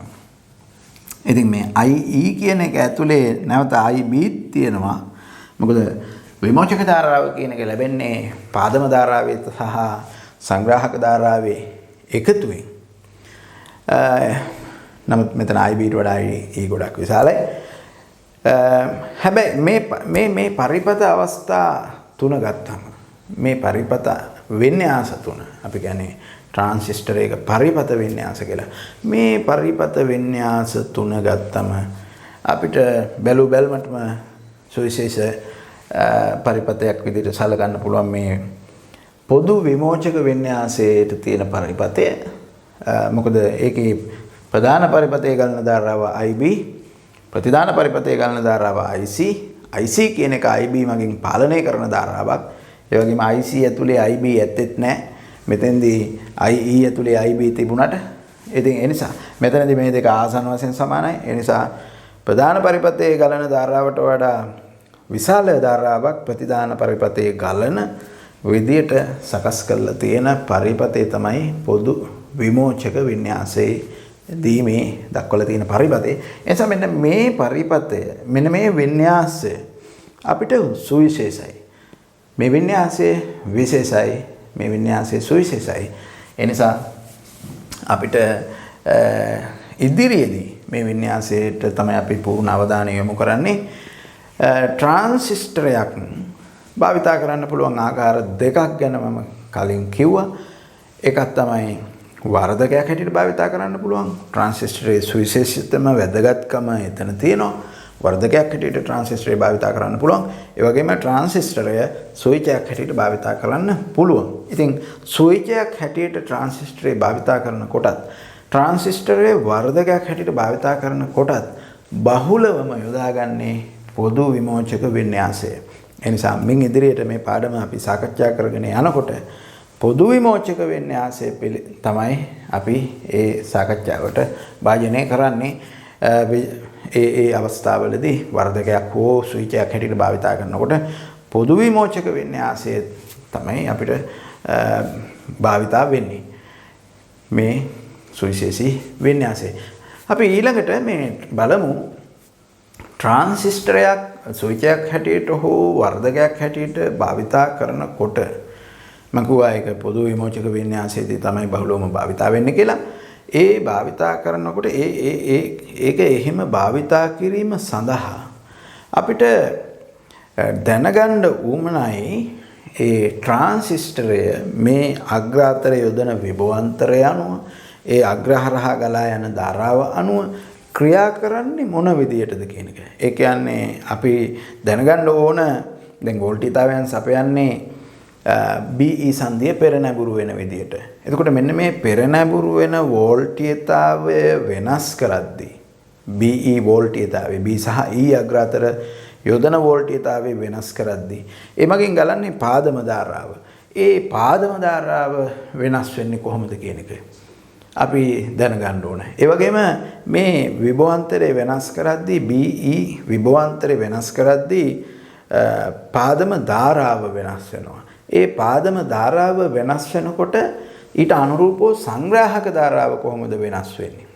ඉතින් මේ IE කියන එක ඇතුලේ නැවත IB තියෙනවා. මොකද විමෝචක ධාරාව කියන එක ලැබෙන්නේ පාදම ධාරාවේ සහ සංග්‍රාහක ධාරාවේ එකතුවෙන්. නමුත් මෙතන IB ට වඩා E ගොඩක් විශාලයි. හැබැයි මේ පරිපත අවස්ථා තුන ගත්තම මේ පරිපත වින්‍යාස තුන අපි කියන්නේ ට්‍රාන්සිස්ටර් එක පරිපත වින්‍යාස කියලා. මේ පරිපත වින්‍යාස තුන ගත්තම අපිට බැලුමටම සුවිශේෂ පරිපතයක් විදිහට සලකන්න පුළුවන් මේ පොදු විමෝචක වින්‍යාසයට තියෙන පරිපතය. මොකද ඒකේ ප්‍රධාන පරිපතේ ගලන ධාරාව IB, ප්‍රතිදාන පරිපතේ ගලන ධාරාව IC. IC කියන එක IB මගින් පාලනය කරන ධාරාවක්. ඒ වගේම IC ඇතුලේ IB ඇත්තෙත් නැහැ. මෙතෙන්දී IE ඇතුලේ IB තිබුණාට ඉතින් ඒ නිසා මෙතනදී මේ දෙක ආසන්න වශයෙන් සමානයි. ඒ නිසා ප්‍රධාන පරිපතේ ගලන ධාරාවට වඩා විශාල ධාරාවක් ප්‍රතිදාන පරිපතේ ගලන විදියට සකස් කරලා තියෙන පරිපතේ තමයි පොදු විමෝචක වින්‍යාසයේ දීමේ දක්වලා තියෙන පරිපතේ. එනිසා මෙන්න මේ පරිපතය, මෙන්න මේ වින්‍යාසය අපිට සුවිශේෂයි. මේ වින්‍යාසය විශේෂයි, මේ වින්‍යාසය සුවිශේෂයි. එනිසා අපිට ඉදිරියේදී මේ වින්‍යාසයට තමයි අපි පූර්ණ අවධානය යොමු කරන්නේ. ට්‍රාන්සිස්ටරයක් භාවිතා කරන්න පුළුවන් ආකාර දෙකක් ගැන මම කලින් කිව්වා. එකක් තමයි වර්ධකයක් හැටියට භාවිතා කරන්න පුළුවන්. ට්‍රාන්සිස්ටරයේ සුවිශේෂිතම වැදගත්කම එතන තියෙනවා. වර්ධකයක් හැටියට ට්‍රාන්සිස්ටරය භාවිතා කරන්න පුළුවන්. ඒ වගේම ට්‍රාන්සිස්ටරය ස්විචයක් හැටියට භාවිතා කරන්න පුළුවන්. ඉතින් ස්විචයක් හැටියට ට්‍රාන්සිස්ටරය භාවිතා කරනකොටත් ට්‍රාන්සිස්ටරයේ වර්ධකයක් හැටියට භාවිතා කරනකොටත් බහුලවම යොදාගන්නේ පොදු විමෝචක වින්‍යාසය. ඒ නිසා මින් ඉදිරියට මේ පාඩම අපි සාකච්ඡා කරගෙන යනකොට පොදු විමෝචක වින්‍යාසය තමයි අපි ඒ සාකච්ඡාවට භාජනය කරන්නේ. ඒ අවස්ථාවලදී වර්ධකයක් හෝ ස්විචයක් හැටියට භාවිතා කරනකොට පොදු විමෝචක වින්‍යාසය තමයි අපිට භාවිතා වෙන්නේ. මේ සුවිශේෂී වින්‍යාසය. අපි ඊළඟට මේ බලමු ට්‍රාන්සිස්ටරයක් ස්විචයක් හැටියට හෝ වර්ධකයක් හැටියට භාවිතා කරනකොට මම කිව්වා ඒක පොදු විමෝචක වින්‍යාසයේදී තමයි බහුලවම භාවිතා වෙන්නේ කියලා. ඒ භාවිතා කරනකොට ඒක එහෙම භාවිතා කිරීම සඳහා අපිට දැනගන්න උවමනයි ඒ ට්‍රාන්සිස්ටරය මේ අග්‍රාතර යොදන විභවාන්තරය අනුව ඒ අග්‍රහරහා ගලා යන ධාරාව අනුව ක්‍රියා කරන්නේ මොන විදියටද කියන එක. ඒ කියන්නේ අපි දැනගන්න ඕන දැන් වෝල්ටීයතාවයන් සපයන්නේ BE සංදිය පෙර නැඹුරු වෙන විදියට. එතකොට මෙන්න මේ පෙර නැඹුරු වෙන වෝල්ටීයතාවය වෙනස් කරද්දී BE වෝල්ටීයතාවය B සහ E අග්‍රාතර යොදන වෝල්ටීයතාවය වෙනස් කරද්දී එමගින් ගලන්නේ පාදම ධාරාව. ඒ පාදම ධාරාව වෙනස් වෙන්නේ කොහොමද කියන එක අපි දැනගන්න ඕන. ඒ වගේම මේ විභවාන්තරය වෙනස් කරද්දී BE විභවාන්තරය වෙනස් කරද්දී පාදම ධාරාව වෙනස් වෙනවා. ඒ පාදම ධාරාව වෙනස් වෙනකොට ඊට අනුරූපව සංග්‍රාහක ධාරාව කොහොමද වෙනස් වෙන්නේ?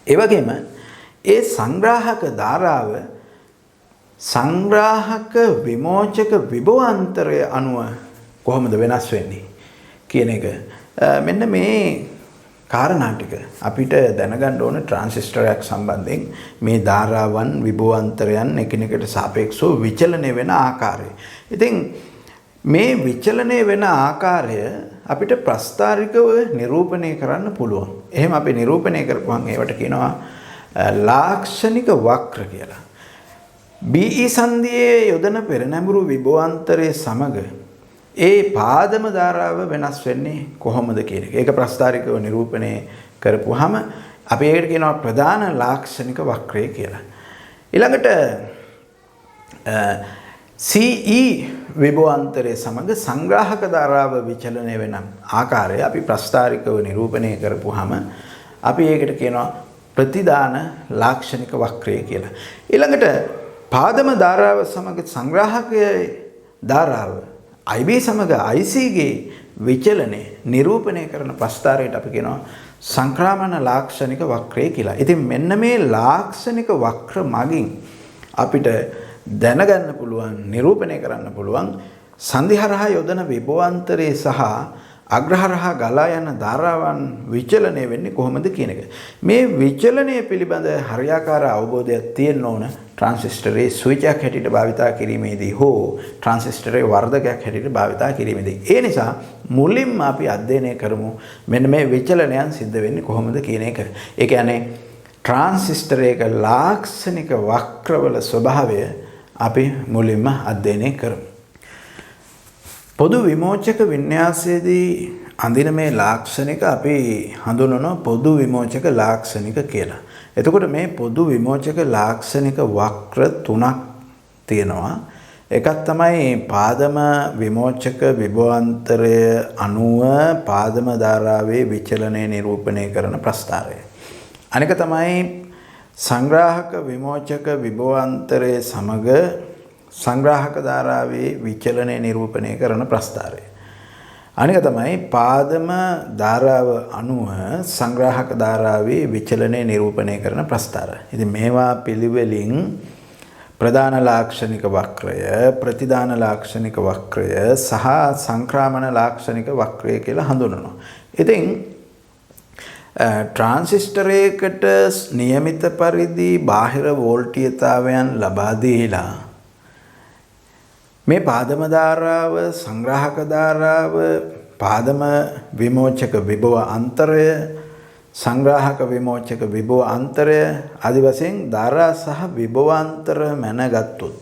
ඒ වගේම ඒ සංග්‍රාහක ධාරාව සංග්‍රාහක විමෝචක විභවාන්තරය අනුව කොහොමද වෙනස් වෙන්නේ කියන එක මෙන්න මේ කාරණා ටික අපිට දැනගන්න ඕන ට්‍රාන්සිස්ටරයක් සම්බන්ධයෙන් මේ ධාරාවන් විභවාන්තරයන් එකිනෙකට සාපේක්ෂව විචලනය වෙන ආකාරය. ඉතින් මේ විචලනය වෙන ආකාරය අපිට ප්‍රස්ථාරිකව නිරූපණය කරන්න පුළුවන්. එහෙම අපි නිරූපණය කරපුවම ඒවට කියනවා ලාක්ෂණික වක්‍ර කියලා. BE සංදියේ යොදන පෙරනැඹුරු විභවාන්තරයේ සමග ඒ පාදම ධාරාව වෙනස් වෙන්නේ කොහොමද කියන එක. ඒක ප්‍රස්ථාරිකව නිරූපණය කරපුවාම අපි ඒකට කියනවා ප්‍රධාන ලාක්ෂණික වක්‍රය කියලා. ඊළඟට CE විභවාන්තරයේ සමග සංග්‍රාහක ධාරාව විචලනය වෙන ආකාරය අපි ප්‍රස්ථාරිකව නිරූපණය කරපුවාම අපි ඒකට කියනවා ප්‍රතිදාන ලාක්ෂණික වක්‍රය කියලා. ඊළඟට පාදම ධාරාව සමග සංග්‍රාහකයේ ධාරාව IB සමග IC ගේ විචලනය නිරූපණය කරන ප්‍රස්ථාරයට අපි කියනවා සංක්‍රමණ ලාක්ෂණික වක්‍රය කියලා. ඉතින් මෙන්න මේ ලාක්ෂණික වක්‍ර මගින් අපිට දැනගන්න පුළුවන් නිරූපණය කරන්න පුළුවන් සංධිහරහා යොදන විභවාන්තරයේ සහ අග්‍රහරහා ගලා යන ධාරාවන් විචලනය වෙන්නේ කොහොමද කියන එක. මේ විචලනය පිළිබඳ හරියාකාර අවබෝධයක් තියෙන්න ඕන ට්‍රාන්සිස්ටරේ ස්විච් එකක් හැටියට භාවිතා කිරීමේදී හෝ ට්‍රාන්සිස්ටරේ වර්ධකයක් හැටියට භාවිතා කිරීමේදී. ඒ නිසා මුලින්ම අපි අධ්‍යයනය කරමු මෙන්න මේ විචලනයන් සිද්ධ වෙන්නේ කොහොමද කියන එක. ඒ කියන්නේ ට්‍රාන්සිස්ටරයක ලාක්ෂණික වක්‍රවල ස්වභාවය අපි මුලින්ම අධ්‍යයනය කරමු. පොදු විමෝචක වින්‍යාසයේදී අඳින මේ ලාක්ෂණික අපි හඳුන්වනවා පොදු විමෝචක ලාක්ෂණික කියලා. එතකොට මේ පොදු විමෝචක ලාක්ෂණික වක්‍ර තුනක් තියෙනවා. එකක් තමයි පාදම විමෝචක විභවාන්තරය අනුව පාදම ධාරාවේ විචලනය නිරූපණය කරන ප්‍රස්ථාරය. අනික තමයි සංග්‍රාහක විමෝචක විභවාන්තරයේ සමග සංග්‍රාහක ධාරාවේ විචලනය නිරූපණය කරන ප්‍රස්ථාරය. අනික තමයි පාදම ධාරාව අනුව සංග්‍රාහක ධාරාවේ විචලනය නිරූපණය කරන ප්‍රස්ථාරය. ඉතින් මේවා පිළිවෙලින් ප්‍රධාන ලාක්ෂණික වක්‍රය, ප්‍රතිදාන ලාක්ෂණික වක්‍රය සහ සංක්‍රමණ ලාක්ෂණික වක්‍රය කියලා හඳුන්වනවා. ඉතින් ට්‍රාන්සිස්ටරයකට નિયમિત පරිදි බාහිර වෝල්ටීයතාවයන් ලබා දීලා මේ පාදම ධාරාව, සංග්‍රාහක ධාරාව, පාදම විමෝචක විභව අන්තරය, සංග්‍රාහක විමෝචක විභව අන්තරය ආදි වශයෙන් ධාරා සහ විභවාන්තර මැනගත්තොත්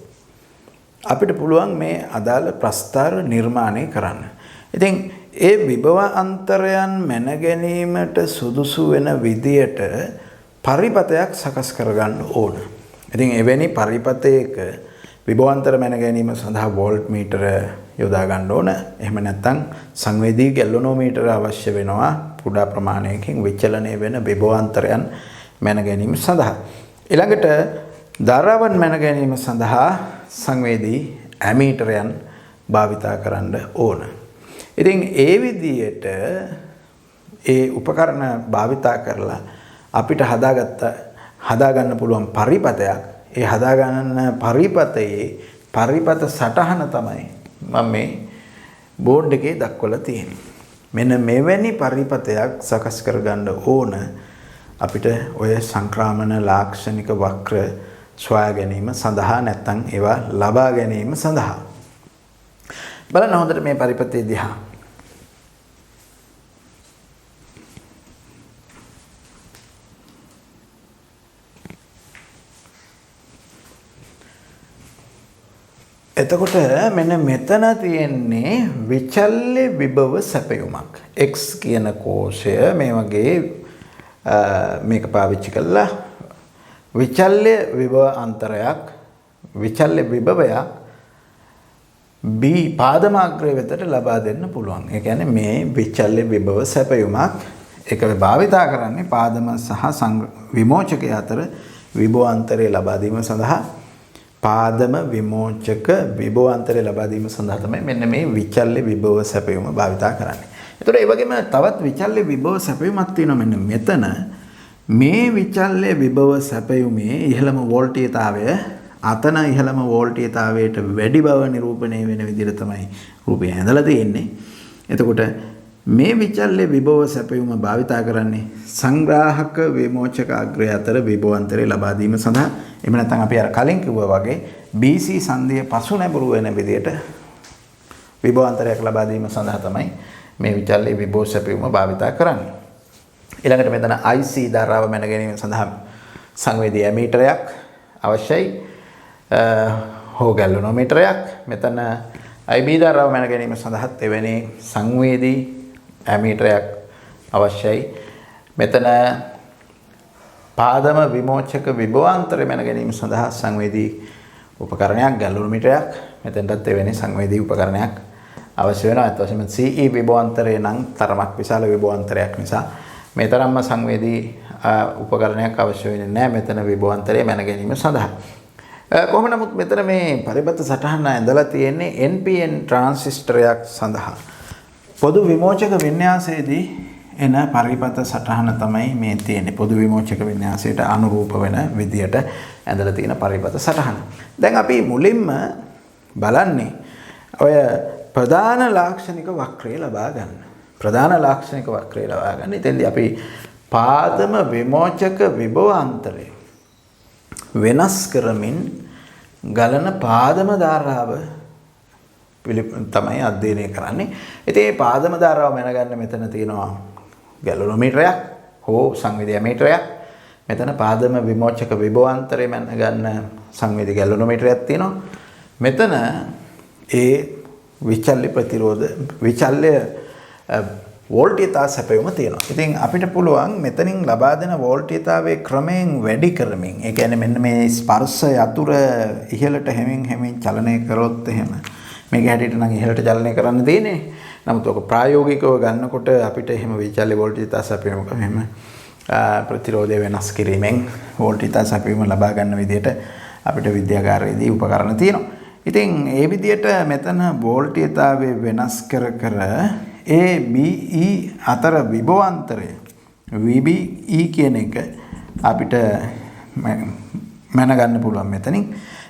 අපිට පුළුවන් මේ අදාළ ප්‍රස්ථාර නිර්මාණය කරන්න. ඉතින් ඒ විභව අන්තරයන් මැන ගැනීමට සුදුසු වෙන විදියට පරිපතයක් සකස් කරගන්න ඕන. ඉතින් එවැනි පරිපතයක විභවාන්තර මැන ගැනීම සඳහා වෝල්ට් මීටර යොදා ගන්න ඕන. එහෙම නැත්නම් සංවේදී ගැලනෝමීටර අවශ්‍ය වෙනවා කුඩා ප්‍රමාණයකින් විචලනය වෙන විභවාන්තරයන් මැන ගැනීම සඳහා. ඊළඟට ධාරාවන් මැන ගැනීම සඳහා සංවේදී ඇමීටරයන් භාවිතා කරන්න ඕන. ඉතින් ඒ විදියට ඒ උපකරණ භාවිතා කරලා අපිට හදාගන්න පුළුවන් පරිපතයක්. ඒ හදාගන්න පරිපතයේ පරිපත සටහන තමයි මම මේ බෝඩ් එකේ දක්වලා තියෙන්නේ. මෙන්න මෙවැනි පරිපතයක් සකස් කරගන්න ඕන අපිට ඔය සංක්‍රමණ ලාක්ෂණික වක්‍ර සොයා ගැනීම සඳහා නැත්නම් ඒවා ලබා ගැනීම සඳහා. බලන්න හොඳට මේ පරිපතේ දිහා. එතකොට මෙන්න මෙතන තියෙන්නේ විචල්්‍ය විභව සැපයුමක්. X කියන කෝෂය මේ වගේ මේක පාවිච්චි කළා විචල්්‍ය විභව අන්තරයක්, විචල්්‍ය විභවයක් B පාදමාග්‍රය වෙතට ලබා දෙන්න පුළුවන්. ඒ කියන්නේ මේ විචල්්‍ය විභව සැපයුමක් ඒක භාවිතා කරන්නේ පාදම සහ විමෝචකය අතර විභවාන්තරය ලබා දීම සඳහා. පාදම විමෝචක විභවාන්තරය ලබා දීම සඳහා තමයි මෙන්න මේ විචල්්‍ය විභව සැපයුම භාවිතා කරන්නේ. ඒතකොට ඒ වගේම තවත් විචල්්‍ය විභව සැපයුමක් තියෙනවා මෙන්න මෙතන. මේ විචල්්‍ය විභව සැපයුමේ ඉහළම වෝල්ටීයතාවය අතන ඉහළම වෝල්ටීයතාවයට වැඩි බව නිරූපණය වෙන විදිහට තමයි රූපය ඇඳලා තියෙන්නේ. එතකොට මේ විචල්්‍ය විභව සැපයුම භාවිතා කරන්නේ සංග්‍රාහක විමෝචක අග්‍රය අතර විභවාන්තරය ලබා දීම සඳහා. එහෙම නැත්නම් අපි අර කලින් කිව්වා වගේ BC සංදිය පසු නැඹුරු වෙන විදිහට විභවාන්තරයක් ලබා දීම සඳහා තමයි මේ විචල්්‍ය විභව සැපයුම භාවිතා කරන්නේ. ඊළඟට මෙතන IC ධාරාව මැන ගැනීම සඳහා සංවේදී ඇමීටරයක් අවශ්‍යයි. හෝ ගැලනෝමීටරයක්. මෙතන IB ධාරාව මැන ගැනීම සඳහා එවැනි සංවේදී ඇමීටරයක් අවශ්‍යයි. මෙතන පාදම විමෝචක විභවාන්තරය මැන ගැනීම සඳහා සංවේදී උපකරණයක් ගැලුනෝමීටරයක් මෙතනටත් එවැනි සංවේදී උපකරණයක් අවශ්‍ය වෙනවා. අත් වශයෙන්ම CE විභවාන්තරය නම් තරමක් විශාල විභවාන්තරයක් නිසා මේ තරම්ම සංවේදී උපකරණයක් අවශ්‍ය වෙන්නේ නැහැ මෙතන විභවාන්තරය මැන ගැනීම සඳහා. කොහොම නමුත් මෙතන මේ පරිබත සටහන ඇඳලා තියෙන්නේ NPN ට්‍රාන්සිස්ටරයක් සඳහා. පොදු විමෝචක වින්‍යාසයේදී එන පරිබත සටහන තමයි මේ තියෙන්නේ. පොදු විමෝචක වින්‍යාසයට අනුරූප වෙන විදියට ඇඳලා තියෙන පරිබත සටහන. දැන් අපි මුලින්ම බලන්නේ ඔය ප්‍රධාන ලාක්ෂණික වක්‍රය ලබා ගන්න. ප්‍රධාන ලාක්ෂණික වක්‍රය ලබා ගන්න. එතෙන්දී අපි පාදම විමෝචක විභවාන්තරය වෙනස් කරමින් ගලන පාදම ධාරාව තමයි අධ්‍යයනය කරන්නේ. ඉතින් මේ පාදම ධාරාව මැනගන්න මෙතන තියෙනවා ගැලනෝමීටරයක් හෝ සංවේදී ඇමීටරයක්. මෙතන පාදම විමෝචක විභවාන්තරය මැනගන්න සංවේදී ගැලනෝමීටරයක් තියෙනවා. මෙතන ඒ විචල්්‍ය ප්‍රතිරෝධ විචල්්‍ය වෝල්ටීයතා සැපයුම තියෙනවා. ඉතින් අපිට පුළුවන් මෙතනින් ලබා දෙන වෝල්ටීයතාවයේ ක්‍රමයෙන් වැඩි කරමින්, ඒ කියන්නේ මෙන්න මේ ස්පර්ශ යතුර ඉහළට හැමින් චලනය කරොත් එහෙම මේක හැටියට නම් ඉහළට චලනය කරන්න තියෙන්නේ. නමුත් ඔක ප්‍රායෝගිකව ගන්නකොට අපිට එහෙම විචල්්‍ය වෝල්ටීයතා සැපයුමක මෙහෙම ප්‍රතිරෝධය වෙනස් කිරීමෙන් වෝල්ටීයතා සැපයුම ලබා ගන්න විදිහට අපිට විද්‍යාගාරයේදී උපකරණ තියෙනවා. ඉතින් ඒ විදිහට මෙතන වෝල්ටීයතාවය වෙනස් කර ABE අතර විභවාන්තරය VBE කියන එක අපිට මැන ගන්න පුළුවන් මෙතනින්.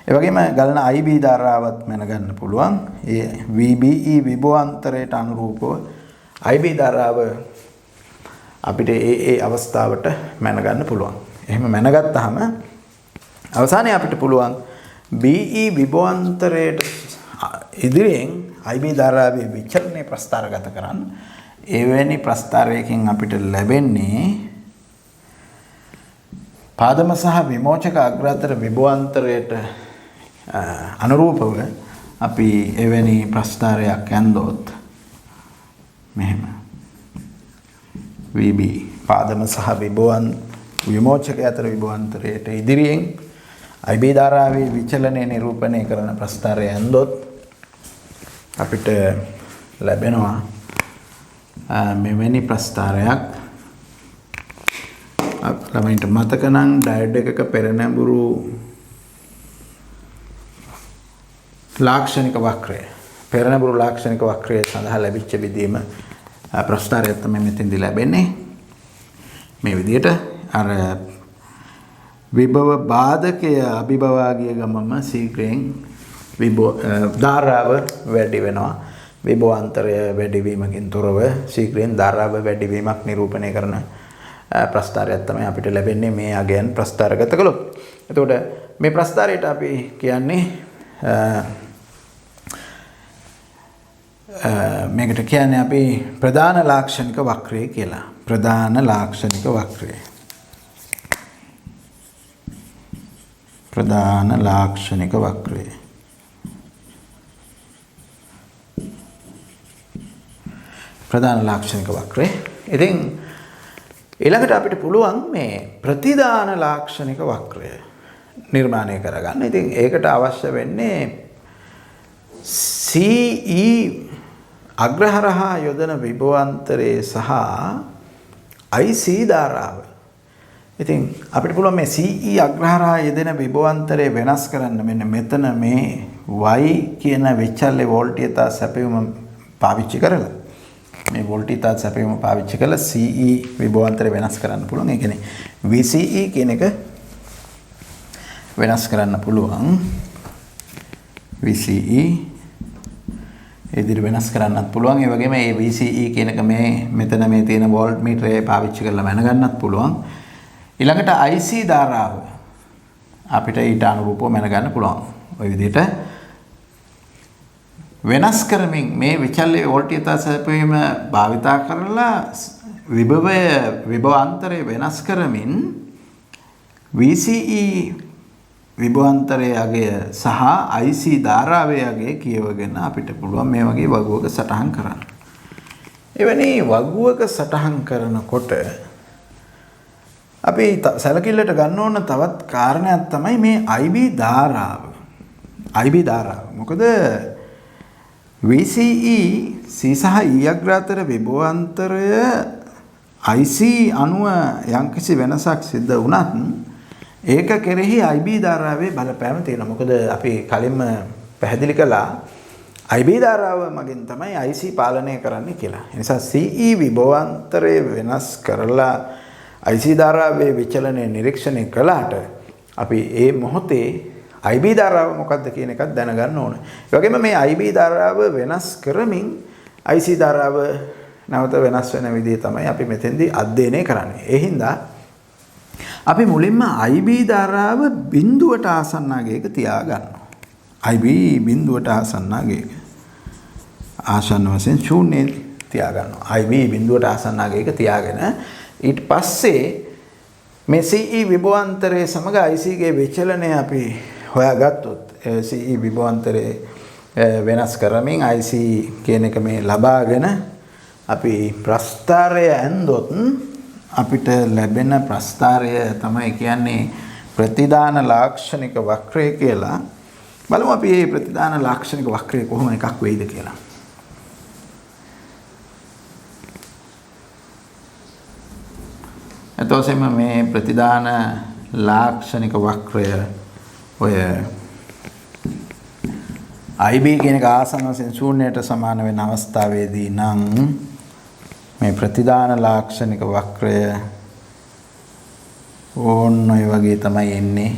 ඒ වගේම ගලන IB ධාරාවත් මැන ගන්න පුළුවන්. ඒ VBE විභවාන්තරයට අනුරූපව IB ධාරාව අපිට ඒ අවස්ථාවට මැන ගන්න පුළුවන්. එහෙම මැනගත්තාම අවසානයේ අපිට පුළුවන් BE විභවාන්තරයට ඉදිරියෙන් IB ධාරාවේ විචලනයේ ප්‍රස්ථාරගත කරන්න. එවැනි ප්‍රස්ථාරයකින් අපිට ලැබෙන්නේ පාදම සහ විමෝචක අග්‍ර අතර විභවාන්තරයට අනුරූපව අපි එවැනි ප්‍රස්ථාරයක් ඇන්දොත් මෙහෙම VB පාදම සහ විමෝචක අතර විභවාන්තරයට ඉදිරියෙන් IB ධාරාවේ විචලනය නිරූපණය කරන ප්‍රස්ථාරය ඇන්දොත් අපිට ලැබෙනවා මෙවැනි ප්‍රස්ථාරයක්. ළමයින්ට මතක නම් ඩයොඩ් එකක පෙරනැඹුරු ලාක්ෂණික වක්‍රය සඳහා ලැබිච්ච විදිහම ප්‍රස්ථාරයක් තමයි මෙතෙන්දී ලැබෙන්නේ. මේ විදිහට අර විභව බාධකය අභිභවාගිය ගමම ශීඝ්‍රයෙන් ධාරාව වැඩි වෙනවා. විභවාන්තරය වැඩිවීමකින් තොරව ශීඝ්‍රයෙන් ධාරාව වැඩිවීමක් නිරූපණය කරන ප්‍රස්ථාරයක් තමයි අපිට ලැබෙන්නේ මේ අගයන් ප්‍රස්ථාරගත කළොත්. එතකොට මේ ප්‍රස්ථාරයට අපි කියන්නේ මේකට කියන්නේ අපි ප්‍රධාන ලාක්ෂණික වක්‍රය කියලා. ප්‍රධාන ලාක්ෂණික වක්‍රය. ප්‍රධාන ලාක්ෂණික වක්‍රය. ප්‍රධාන ලාක්ෂණික වක්‍රය. ඉතින් ඊළඟට අපිට පුළුවන් මේ ප්‍රතිදාන ලාක්ෂණික වක්‍රය නිර්මාණය කරගන්න. ඉතින් ඒකට අවශ්‍ය වෙන්නේ CE අග්‍රහරහා යොදන විභවාන්තරයේ සහ IC ධාරාව. ඉතින් අපිට පුළුවන් මේ CE අග්‍රහරහා යෙදෙන විභවාන්තරය වෙනස් කරන්න මෙන්න මෙතන මේ Y කියන විචල්්‍ය වෝල්ටීයතා සැපයුම පාවිච්චි කරලා මේ වෝල්ටීයතා සැපයුම පාවිච්චි කරලා CE විභවාන්තරය වෙනස් කරන්න පුළුවන්. ඒ කියන්නේ VCE කියන එක වෙනස් කරන්න පුළුවන්. VCE ඉදිරි වෙනස් කරන්නත් පුළුවන්. ඒ වගේම මේ VCE කියන එක මෙතන මේ තියෙන වෝල්ට් මීටරය පාවිච්චි කරලා මැන ගන්නත් පුළුවන්. ඊළඟට IC ධාරාව අපිට ඊට අනුරූපව මැන ගන්න පුළුවන්. ওই විදිහට වෙනස් කරමින් මේ විචල්්‍ය වෝල්ටීයතා සැපයීම භාවිතා කරලා විභවාන්තරය වෙනස් කරමින් VCE විභවාන්තරයේ අගය සහ IC ධාරාවේ අගය කියවගෙන අපිට පුළුවන් මේ වගේ වගුවක සටහන් කරන්න. එවැනි වගුවක සටහන් කරනකොට අපි සැලකිල්ලට ගන්න ඕන තවත් කාරණයක් තමයි මේ IB ධාරාව. IB ධාරාව. මොකද VCE C සහ E අග්‍ර අතර විභවාන්තරය IC අනුව යම්කිසි වෙනසක් සිද්ධ වුණත් ඒක කෙරෙහි IB ධාරාවේ බලපෑම තියෙනවා. මොකද අපි කලින්ම පැහැදිලි කළා IB ධාරාව මගින් තමයි IC පාලනය කරන්නේ කියලා. ඒ නිසා CE විභවාන්තරය වෙනස් කරලා IC ධාරාවේ විචලනය නිරීක්ෂණය කළාට අපි ඒ මොහොතේ IB ධාරාව මොකක්ද කියන එකත් දැනගන්න ඕන. ඒ වගේම මේ IB ධාරාව වෙනස් කරමින් IC ධාරාව නැවත වෙනස් වෙන විදිහ තමයි අපි මෙතෙන්දී අධ්‍යයනය කරන්නේ. ඒ හින්දා අපි මුලින්ම IB ධාරාව බිඳුවට ආසන්නගයක තියාගන්නවා. IB බිඳුවට ආසන්නගයක. ආසන්න වශයෙන් ශූන්‍යයෙන් තියාගන්නවා. IB බිඳුවට ආසන්නගයක තියාගෙන ඊට පස්සේ මේ CE විභවාන්තරයේ සමග IC ගේ විචලනය අපි හොයාගත්තොත් CE විභවාන්තරයේ වෙනස් කරමින් IC කියන එක මේ ලබාගෙන අපි ප්‍රස්ථාරය ඇන්දොත් අපිට ලැබෙන ප්‍රස්ථාරය තමයි කියන්නේ ප්‍රතිදාන ලාක්ෂණික වක්‍රය කියලා. බලමු අපි මේ ප්‍රතිදාන ලාක්ෂණික වක්‍රය කොහොම එකක් වෙයිද කියලා. එතකොට මේ ප්‍රතිදාන ලාක්ෂණික වක්‍රය ඔය IB කියන එක ආසන්න වශයෙන් ශූන්‍යයට සමාන වෙන අවස්ථාවේදී නම් මේ ප්‍රතිදාන ලාක්ෂණික වක්‍රය ඕන්න ඔය වගේ තමයි එන්නේ.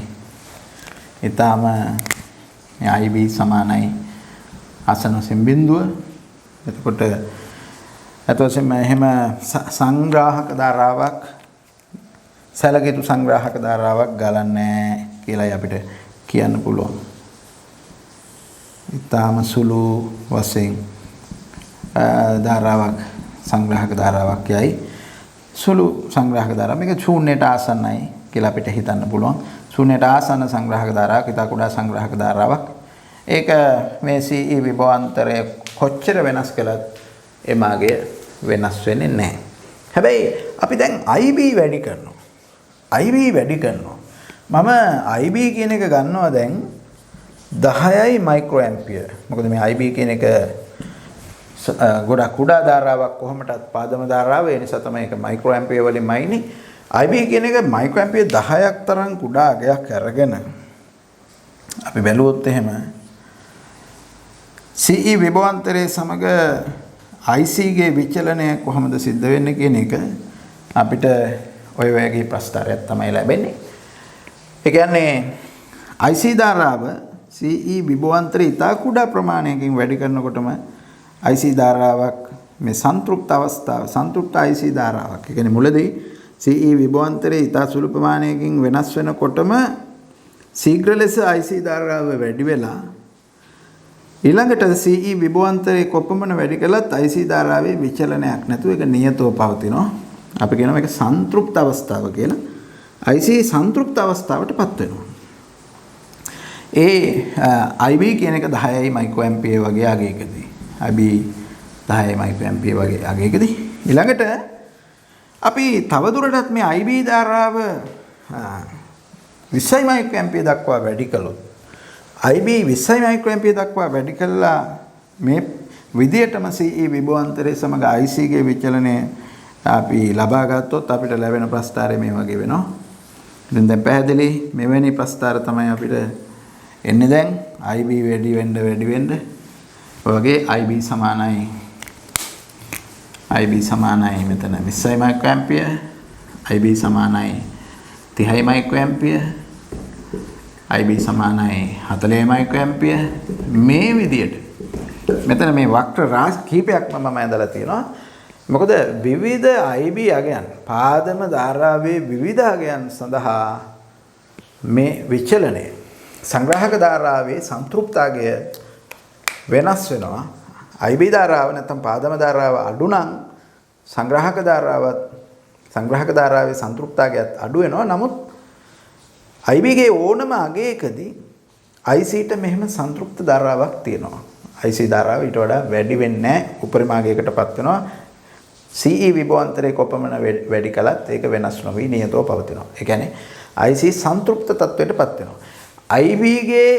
ඊටාම මේ IB සමානයි ආසන්න වශයෙන් බිඳුව. එතකොට එහෙම සංග්‍රාහක ධාරාවක් සැලකිය යුතු සංග්‍රාහක ධාරාවක් ගලන්නේ කියලායි අපිට කියන්න පුළුවන්. ඊටාම සුළු වශයෙන් ධාරාවක් සංග්‍රාහක ධාරාවක් යයි. සුළු සංග්‍රාහක ධාරාව මේක ශූන්‍යයට ආසන්නයි කියලා අපිට හිතන්න පුළුවන්. ශූන්‍යයට ආසන්න සංග්‍රාහක ධාරාවක් ඊට කුඩා සංග්‍රාහක ධාරාවක්. ඒක මේ CE විභවාන්තරය කොච්චර වෙනස් කළත් ඒ මාර්ගය වෙනස් වෙන්නේ නැහැ. හැබැයි අපි දැන් IB වැඩි කරනවා. IB වැඩි කරනවා. මම IB කියන එක ගන්නවා දැන් 10යි මයික්‍රෝ ඇම්පියර්. මොකද මේ IB කියන එක ගොඩක් කුඩා ධාරාවක් කොහොමදත් පාදම ධාරාව. ඒ නිසා තමයි ඒක මයික්‍රෝ ඇම්පියර් වලින් මයින්නේ. IB කියන එක මයික්‍රෝ ඇම්පියර් 10ක් තරම් කුඩා අගයක් අරගෙන අපි බැලුවොත් එහෙම CE විභවාන්තරයේ සමග IC ගේ විචලනය කොහොමද සිද්ධ වෙන්නේ කියන එක අපිට ඔය වගේ ප්‍රස්ථාරයක් තමයි ලැබෙන්නේ. ඒ කියන්නේ IC ධාරාව CE විභවාන්තරය ඉතා කුඩා ප්‍රමාණයකින් වැඩි කරනකොටම IC ධාරාවක් මේ සංතෘප්ත අවස්ථාව සංතෘප්ත IC ධාරාවක්. ඒ කියන්නේ මුලදී CE විභවාන්තරය ඉතා සුළු ප්‍රමාණයකින් වෙනස් වෙනකොටම ශීඝ්‍ර ලෙස IC ධාරාව වැඩි වෙලා ඊළඟට CE විභවාන්තරයේ කොපමණ වැඩි කළත් IC ධාරාවේ විචලනයක් නැතුව ඒක නියතව පවතිනවා. අපි කියනවා මේක සංතෘප්ත අවස්ථාව කියලා. IC සංතෘප්ත අවස්ථාවටපත් වෙනවා. ඒ IB කියන එක 10යි මයික්‍රෝ ඇම්පියර් වගේ අගයකදී. IB 10යි මයික්‍රෝ ඇම්පියර් වගේ අගයකදී. ඊළඟට අපි තවදුරටත් මේ IB ධාරාව 20යි මයික්‍රෝ ඇම්පියර් දක්වා වැඩි කළොත් IB 20යි මයික්‍රෝ ඇම්පියර් දක්වා වැඩි කළා මේ විදියටම CE විභවාන්තරයේ සමග IC ගේ විචලනය අපි ලබා ගත්තොත් අපිට ලැබෙන ප්‍රස්ථාරය මේ වගේ වෙනවා. ඉතින් දැන් පැහැදිලි මෙවැනි ප්‍රස්ථාර තමයි අපිට එන්නේ දැන් IB වැඩි වෙන්න ඔය වගේ IB සමානයි මෙතන 20යි මයික්‍රෝ ඇම්පියර් IB සමානයි 30යි මයික්‍රෝ ඇම්පියර් IB සමානයි 40 මයික්‍රෝ ඇම්පියර් මේ විදියට මෙතන මේ වක්‍ර රාශි කීපයක්ම මම ඇදලා තියෙනවා. මොකද විවිධ IB අගයන් පාදම ධාරාවේ විවිධ අගයන් සඳහා මේ විචලනය සංග්‍රාහක ධාරාවේ සංතෘප්තාගය වෙනස් වෙනවා. IB ධාරාව නැත්නම් පාදම ධාරාව අඩු නම් සංග්‍රාහක ධාරාවේ සංතෘප්තාගයත් අඩු වෙනවා. නමුත් IB ගේ ඕනම අගයකදී IC ට මෙහෙම සංතෘප්ත ධාරාවක් තියෙනවා. IC ධාරාව ඊට වඩා වැඩි වෙන්නේ නැහැ. උපරිම අගයකටපත් වෙනවා. CE විභවාන්තරයේ කොපමණ වැඩි කලත් ඒක වෙනස් නොවි නියතව පවතිනවා. ඒ කියන්නේ IC සංතෘප්ත තත්වයටපත් වෙනවා. IB ගේ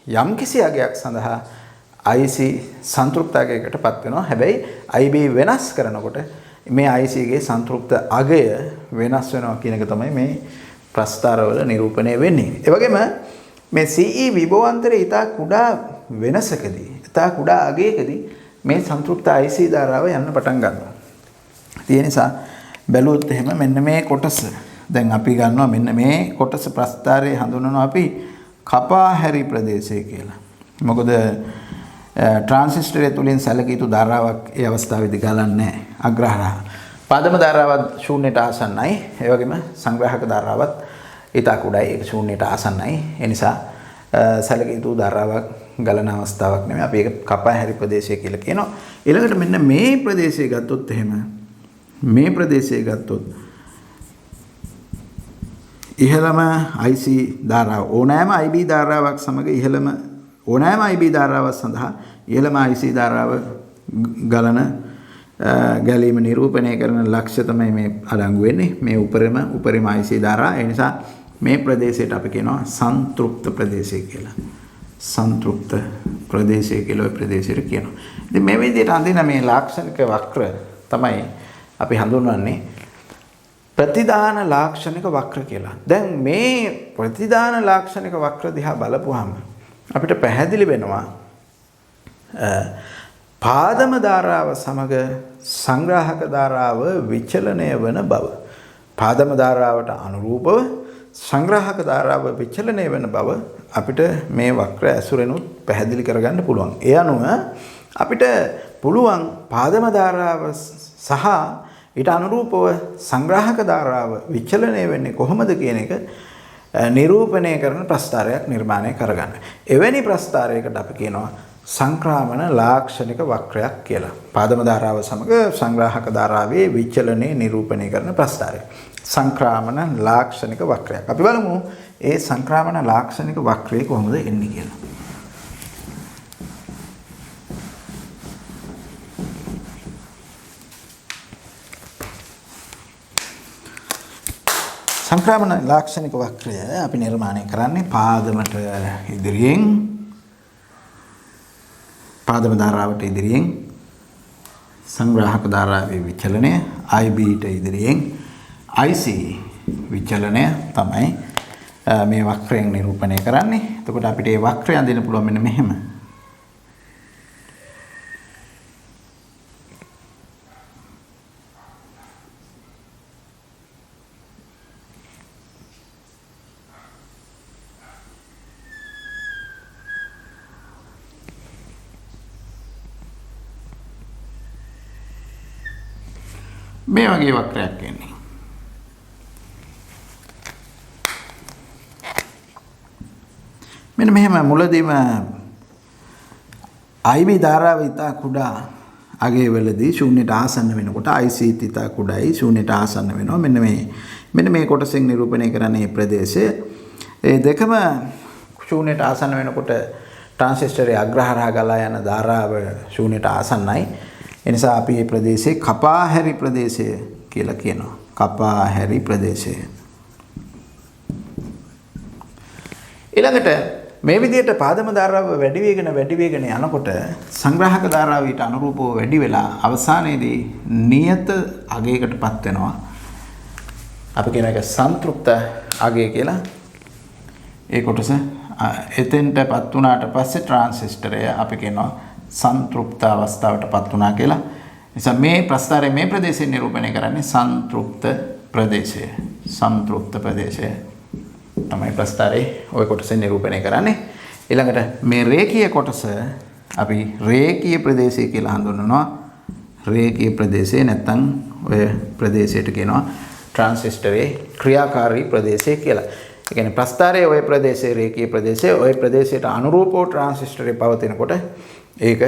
යම්කිසි අගයක් සඳහා IC සංතෘප්ත අගයකටපත් වෙනවා. හැබැයි IB වෙනස් කරනකොට මේ IC ගේ සංතෘප්ත අගය වෙනස් වෙනවා කියන එක තමයි මේ ප්‍රස්ථාරවල නිරූපණය වෙන්නේ. ඒ වගේම මේ CE විභවාන්තරයේ ඊට කුඩා වෙනසකදී, ඊට කුඩා අගයකදී මේ සංතෘප්ත IC ධාරාව යන්න පටන් ගන්නවා. ඒ නිසා බැලුවොත් එහෙම මෙන්න මේ කොටස දැන් අපි ගන්නවා මෙන්න මේ කොටස ප්‍රස්ථාරයේ හඳුන්වනවා අපි කපාහැරි ප්‍රදේශය කියලා. මොකද ට්‍රාන්සිස්ටරය තුලින් සැලකිය යුතු ධාරාවක් ඒ අවස්ථාවේදී ගලන්නේ නැහැ. අග්‍රහරහ. පාදම ධාරාවත් ශූන්‍යයට ආසන්නයි. ඒ වගේම සංග්‍රහක ධාරාවත් ඊට කුඩායි. ඒක ශූන්‍යයට ආසන්නයි. ඒ නිසා සැලකිය යුතු ධාරාවක් ගලන අවස්ථාවක් නෙමෙයි. අපි ඒක කපාහැරි ප්‍රදේශය කියලා කියනවා. ඊළඟට මෙන්න මේ ප්‍රදේශය ගත්තොත් එහෙම මේ ප්‍රදේශය ගත්තොත් ඉහළම IC ධාරාව ඕනෑම IB ධාරාවක් සමග ඉහළම ඕනෑම IB ධාරාවක් සඳහා ඉහළම IC ධාරාව ගලන ගැලීම නිරූපණය කරන ලක්ෂ්‍ය තමයි මේ අඩංගු වෙන්නේ මේ උපරිම IC ධාරා. ඒ නිසා මේ ප්‍රදේශයට අපි කියනවා සංතෘප්ත ප්‍රදේශය කියලා. සංතෘප්ත ප්‍රදේශය කියලා ඔය ප්‍රදේශයට කියනවා. ඉතින් මේ විදිහට අඳින මේ ලාක්ෂණික වක්‍ර තමයි අපි හඳුන්වන්නේ ප්‍රතිදාන ලාක්ෂණික වක්‍ර කියලා. දැන් මේ ප්‍රතිදාන ලාක්ෂණික වක්‍ර දිහා බලපුවාම අපිට පැහැදිලි වෙනවා පාදම ධාරාව සමග සංග්‍රාහක ධාරාව විචලනය වන බව. පාදම ධාරාවට අනුරූපව සංග්‍රාහක ධාරාව විචලනය වෙන බව අපිට මේ වක්‍ර ඇසුරෙනුත් පැහැදිලි කරගන්න පුළුවන්. ඒ අනුව අපිට පුළුවන් පාදම ධාරාව සහ ඊට අනුරූපව සංග්‍රාහක ධාරාව විචලනය වෙන්නේ කොහොමද කියන එක නිරූපණය කරන ප්‍රස්ථාරයක් නිර්මාණය කරගන්න. එවැනි ප්‍රස්ථාරයකට අපි කියනවා සංක්‍රාමන ලාක්ෂණික වක්‍රයක් කියලා. පාදම ධාරාව සමග සංග්‍රාහක ධාරාවේ විචලනයේ නිරූපණය කරන ප්‍රස්ථාරය. සංක්‍රාමන ලාක්ෂණික වක්‍රයක්. අපි බලමු ඒ සංක්‍රාමන ලාක්ෂණික වක්‍රය කොහොමද එන්නේ කියලා. සංක්‍රාමන ලාක්ෂණික වක්‍රය අපි නිර්මාණය කරන්නේ පාදමට ඉදිරියෙන් පාදම ධාරාවට ඉදිරියෙන් සංග්‍රාහක ධාරාවේ විචලනය IB ට ඉදිරියෙන් IC විචලනය තමයි මේ වක්‍රයෙන් නිරූපණය කරන්නේ. එතකොට අපිට මේ වක්‍රය අඳින්න පුළුවන් මෙන්න මෙහෙම. මේ වගේ වක්‍රයක් එන්නේ. මෙන්න මෙහෙම මුලදීම IB ධාරාව ඉතා කුඩා අගයවලදී ශූන්‍යයට ආසන්න වෙනකොට IC ඉතා කුඩායි ශූන්‍යයට ආසන්න වෙනවා. මෙන්න මේ කොටසෙන් නිරූපණය කරන්නේ මේ ප්‍රදේශය. ඒ දෙකම ශූන්‍යයට ආසන්න වෙනකොට ට්‍රාන්සිස්ටරයේ අග්‍රහරහා ගලා යන ධාරාව ශූන්‍යයට ආසන්නයි. එනිසා අපි මේ ප්‍රදේශේ කපාහැරි ප්‍රදේශය කියලා කියනවා. කපාහැරි ප්‍රදේශය. ඊළඟට මේ විදිහට පාදම ධාරාව වැඩි වේගන යනකොට සංග්‍රාහක ධාරාව ඊට අනුරූපව වැඩි වෙලා අවසානයේදී නියත අගයකටපත් වෙනවා. අපි කියන එක සංතෘප්ත අගය කියලා. ඒ කොටස එතෙන්ටපත් වුණාට පස්සේ ට්‍රාන්සිස්ටරය අපි කියනවා සංතෘප්ත අවස්ථාවටපත් වුණා කියලා. නිසා මේ ප්‍රස්ථාරයේ මේ ප්‍රදේශය නිරූපණය කරන්නේ සංතෘප්ත ප්‍රදේශය. සංතෘප්ත ප්‍රදේශය තමයි ප්‍රස්ථාරයේ ওই කොටසෙන් නිරූපණය කරන්නේ. ඊළඟට මේ රේඛීය කොටස අපි රේඛීය ප්‍රදේශය කියලා හඳුන්වනවා. රේඛීය ප්‍රදේශය නැත්නම් ඔය ප්‍රදේශයට කියනවා ට්‍රාන්සිස්ටරයේ ක්‍රියාකාරී ප්‍රදේශය කියලා. ඒ කියන්නේ ප්‍රස්ථාරයේ ওই ප්‍රදේශයේ රේඛීය ප්‍රදේශය ওই ප්‍රදේශයට අනුරූපව ට්‍රාන්සිස්ටරේ පවතිනකොට ඒක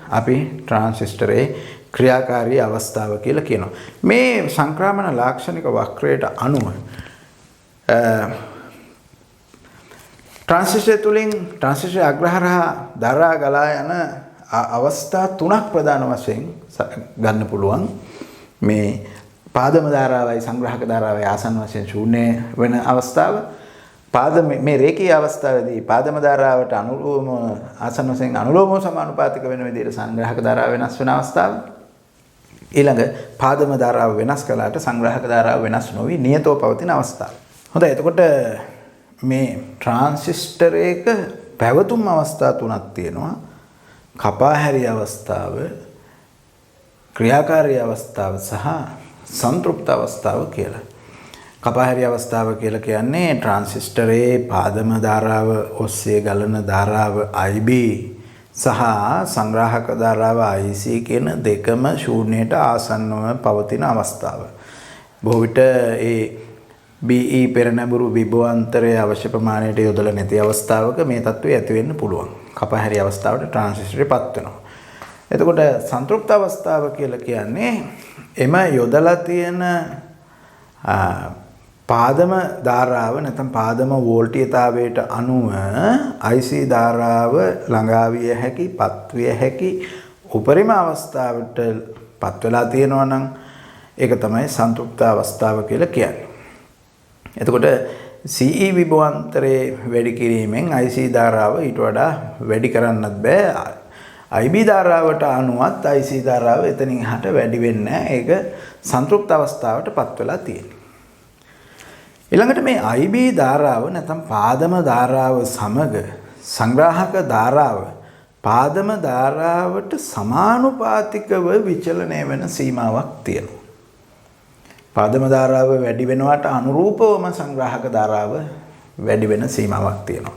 අපි ට්‍රාන්සිස්ටරයේ ක්‍රියාකාරී අවස්ථාව කියලා කියනවා. මේ සංක්‍රාමන ලාක්ෂණික වක්‍රයට අනුව ට්‍රාන්සිස්ටර් තුලින් ට්‍රාන්සිස්ටර් අග්‍රහරහා දරා ගලා යන අවස්ථා තුනක් ප්‍රධාන වශයෙන් ගන්න පුළුවන්. මේ පාදම ධාරාවයි සංග්‍රහක ධාරාවයි ආසන්න වශයෙන් ශූන්‍ය වෙන අවස්ථාව. මේ රේඛීය අවස්ථාවේදී පාදම ධාරාවට අනුලෝම ආසන්න වශයෙන් අනුලෝම සමානුපාතික වෙන විදිහට සංග්‍රහක ධාරාව වෙනස් වෙන අවස්ථාව. ඊළඟ පාදම ධාරාව වෙනස් කළාට සංග්‍රහක ධාරාව වෙනස් නොවි නියතව පවතින අවස්ථාව. හොඳයි එතකොට මේ ට්‍රාන්සිස්ටරයක පැවතුම් අවස්ථා තුනක් තියෙනවා. කපා හැරි අවස්ථාව, ක්‍රියාකාරී අවස්ථාව සහ සංතෘප්ත අවස්ථාව කියලා. කපා හැරි අවස්ථාව කියලා කියන්නේ ට්‍රාන්සිස්ටරයේ පාදම ධාරාව ඔස්සේ ගලන ධාරාව IB සහ සංග්‍රාහක ධාරාව IC කියන දෙකම ශූන්‍යයට ආසන්නව පවතින අවස්ථාව. බොහෝ විට ඒ BE පෙරනැඹුරු විභවාන්තරයේ අවශ්‍ය ප්‍රමාණයට යොදලා නැති අවස්ථාවක මේ තත්ත්වය ඇති වෙන්න පුළුවන්. කපා හැරි අවස්ථාවට ට්‍රාන්සිස්ටරේපත් වෙනවා. එතකොට සංතෘප්ත අවස්ථාව කියලා කියන්නේ එම යොදලා තියෙන පාදම ධාරාව නැත්නම් පාදම වෝල්ටීයතාවයට අනුව IC ධාරාව ළඟා විය හැකි, පත් විය හැකි උපරිම අවස්ථාවට පත් වෙලා තියෙනවා නම් ඒක තමයි සංතෘප්ත අවස්ථාව කියලා කියන්නේ. එතකොට CE විභවාන්තරයේ වැඩි කිරීමෙන් IC ධාරාව ඊට වඩා වැඩි කරන්නත් බෑ. IB ධාරාවට අනුවත් IC ධාරාව එතනින් එහාට වැඩි වෙන්නේ නැහැ. ඒක සංතෘප්ත අවස්ථාවට පත් වෙලා තියෙනවා. ඊළඟට මේ IB ධාරාව නැත්නම් පාදම ධාරාව සමග සංග්‍රාහක ධාරාව පාදම ධාරාවට සමානුපාතිකව විචලනය වෙන සීමාවක් තියෙනවා. පාදම ධාරාව වැඩි වෙනවට අනුරූපවම සංග්‍රාහක ධාරාව වැඩි වෙන සීමාවක් තියෙනවා.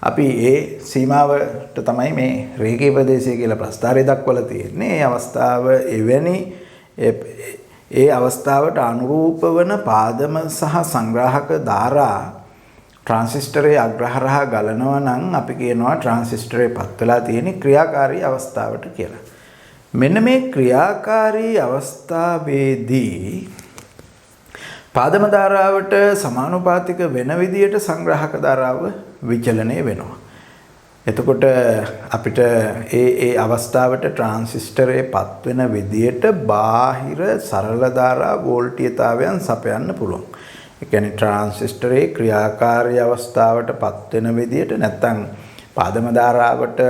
අපි ඒ සීමාවට තමයි මේ රේඛීය ප්‍රදේශය කියලා ප්‍රස්ථාරය දක්වලා තියෙන්නේ. මේ අවස්ථාව එවැනි ඒ අවස්ථාවට අනුරූප වන පාදම සහ සංග්‍රාහක ධාරා ට්‍රාන්සිස්ටරයේ අග්‍රහරහා ගලනවා නම් අපි කියනවා ට්‍රාන්සිස්ටරේ පත් වෙලා තියෙන ක්‍රියාකාරී අවස්ථාවට කියලා. මෙන්න මේ ක්‍රියාකාරී අවස්ථාවේදී පාදම ධාරාවට සමානුපාතික වෙන විදියට සංග්‍රාහක ධාරාව විචලනය වෙනවා. එතකොට අපිට ඒ අවස්ථාවට ට්‍රාන්සිස්ටරේ පත් වෙන විදියට බාහිර සරල ධාරා වෝල්ටීයතාවයන් සපයන්න පුළුවන්. ඒ කියන්නේ ට්‍රාන්සිස්ටරේ ක්‍රියාකාරී අවස්ථාවට පත් වෙන විදියට නැත්නම් පාදම ධාරාවට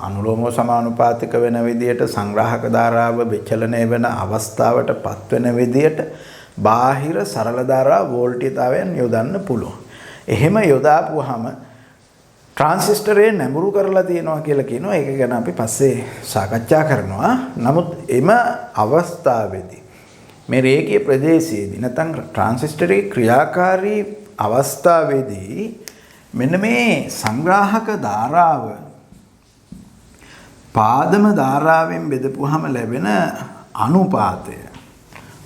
අනුලෝම සමානුපාතික වෙන විදියට සංග්‍රාහක ධාරාව විචලනය වෙන අවස්ථාවට පත් වෙන විදියට බාහිර සරල ධාරා වෝල්ටීයතාවයන් යොදන්න පුළුවන්. එහෙම යොදාපුවාම ට්‍රාන්සිස්ටරේ නැඹුරු කරලා තියෙනවා කියලා කියනවා. ඒක ගැන අපි පස්සේ සාකච්ඡා කරනවා. නමුත් එම අවස්ථාවේදී මේ රේඛීය ප්‍රදේශයේදී නැත්නම් ට්‍රාන්සිස්ටරේ ක්‍රියාකාරී අවස්ථාවේදී මෙන්න මේ සංග්‍රාහක ධාරාව පාදම ධාරාවෙන් බෙදපුවාම ලැබෙන අනුපාතය.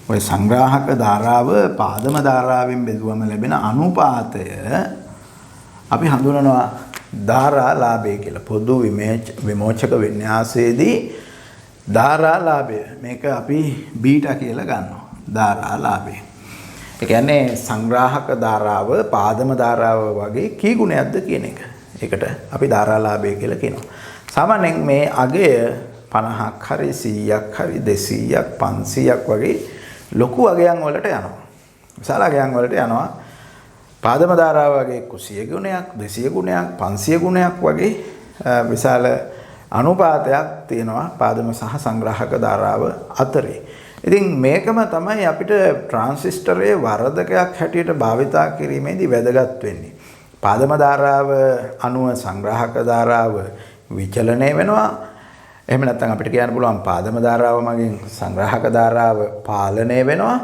ඔය සංග්‍රාහක ධාරාව පාදම ධාරාවෙන් බෙදුවම ලැබෙන අනුපාතය අපි හඳුනනවා ධාරාලාභය කියලා. පොදු විමෝචක වින්‍යාසයේදී ධාරාලාභය මේක අපි බීටා කියලා ගන්නවා. ධාරාලාභය. ඒ කියන්නේ සංග්‍රාහක ධාරාව පාදම ධාරාව වගේ කී ගුණයක්ද කියන එක. ඒකට අපි ධාරාලාභය කියලා කියනවා. සාමාන්‍යයෙන් මේ අගය 50ක් හරි 100ක් හරි 200ක් 500ක් වගේ ලොකු අගයන් වලට යනවා. විශාල අගයන් වලට යනවා. පාදම ධාරාව වගේ 100 ගුණයක් 200 ගුණයක් 500 ගුණයක් වගේ විශාල අනුපාතයක් තියෙනවා පාදම සහ සංග්‍රාහක ධාරාව අතරේ. ඉතින් මේකම තමයි අපිට ට්‍රාන්සිස්ටරයේ වර්ධකයක් හැටියට භාවිතා කිරීමේදී වැදගත් වෙන්නේ. පාදම ධාරාව අනුව සංග්‍රාහක ධාරාව විචලනය වෙනවා. එහෙම නැත්නම් අපිට කියන්න පුළුවන් පාදම ධාරාව මගින් සංග්‍රාහක ධාරාව පාලනය වෙනවා.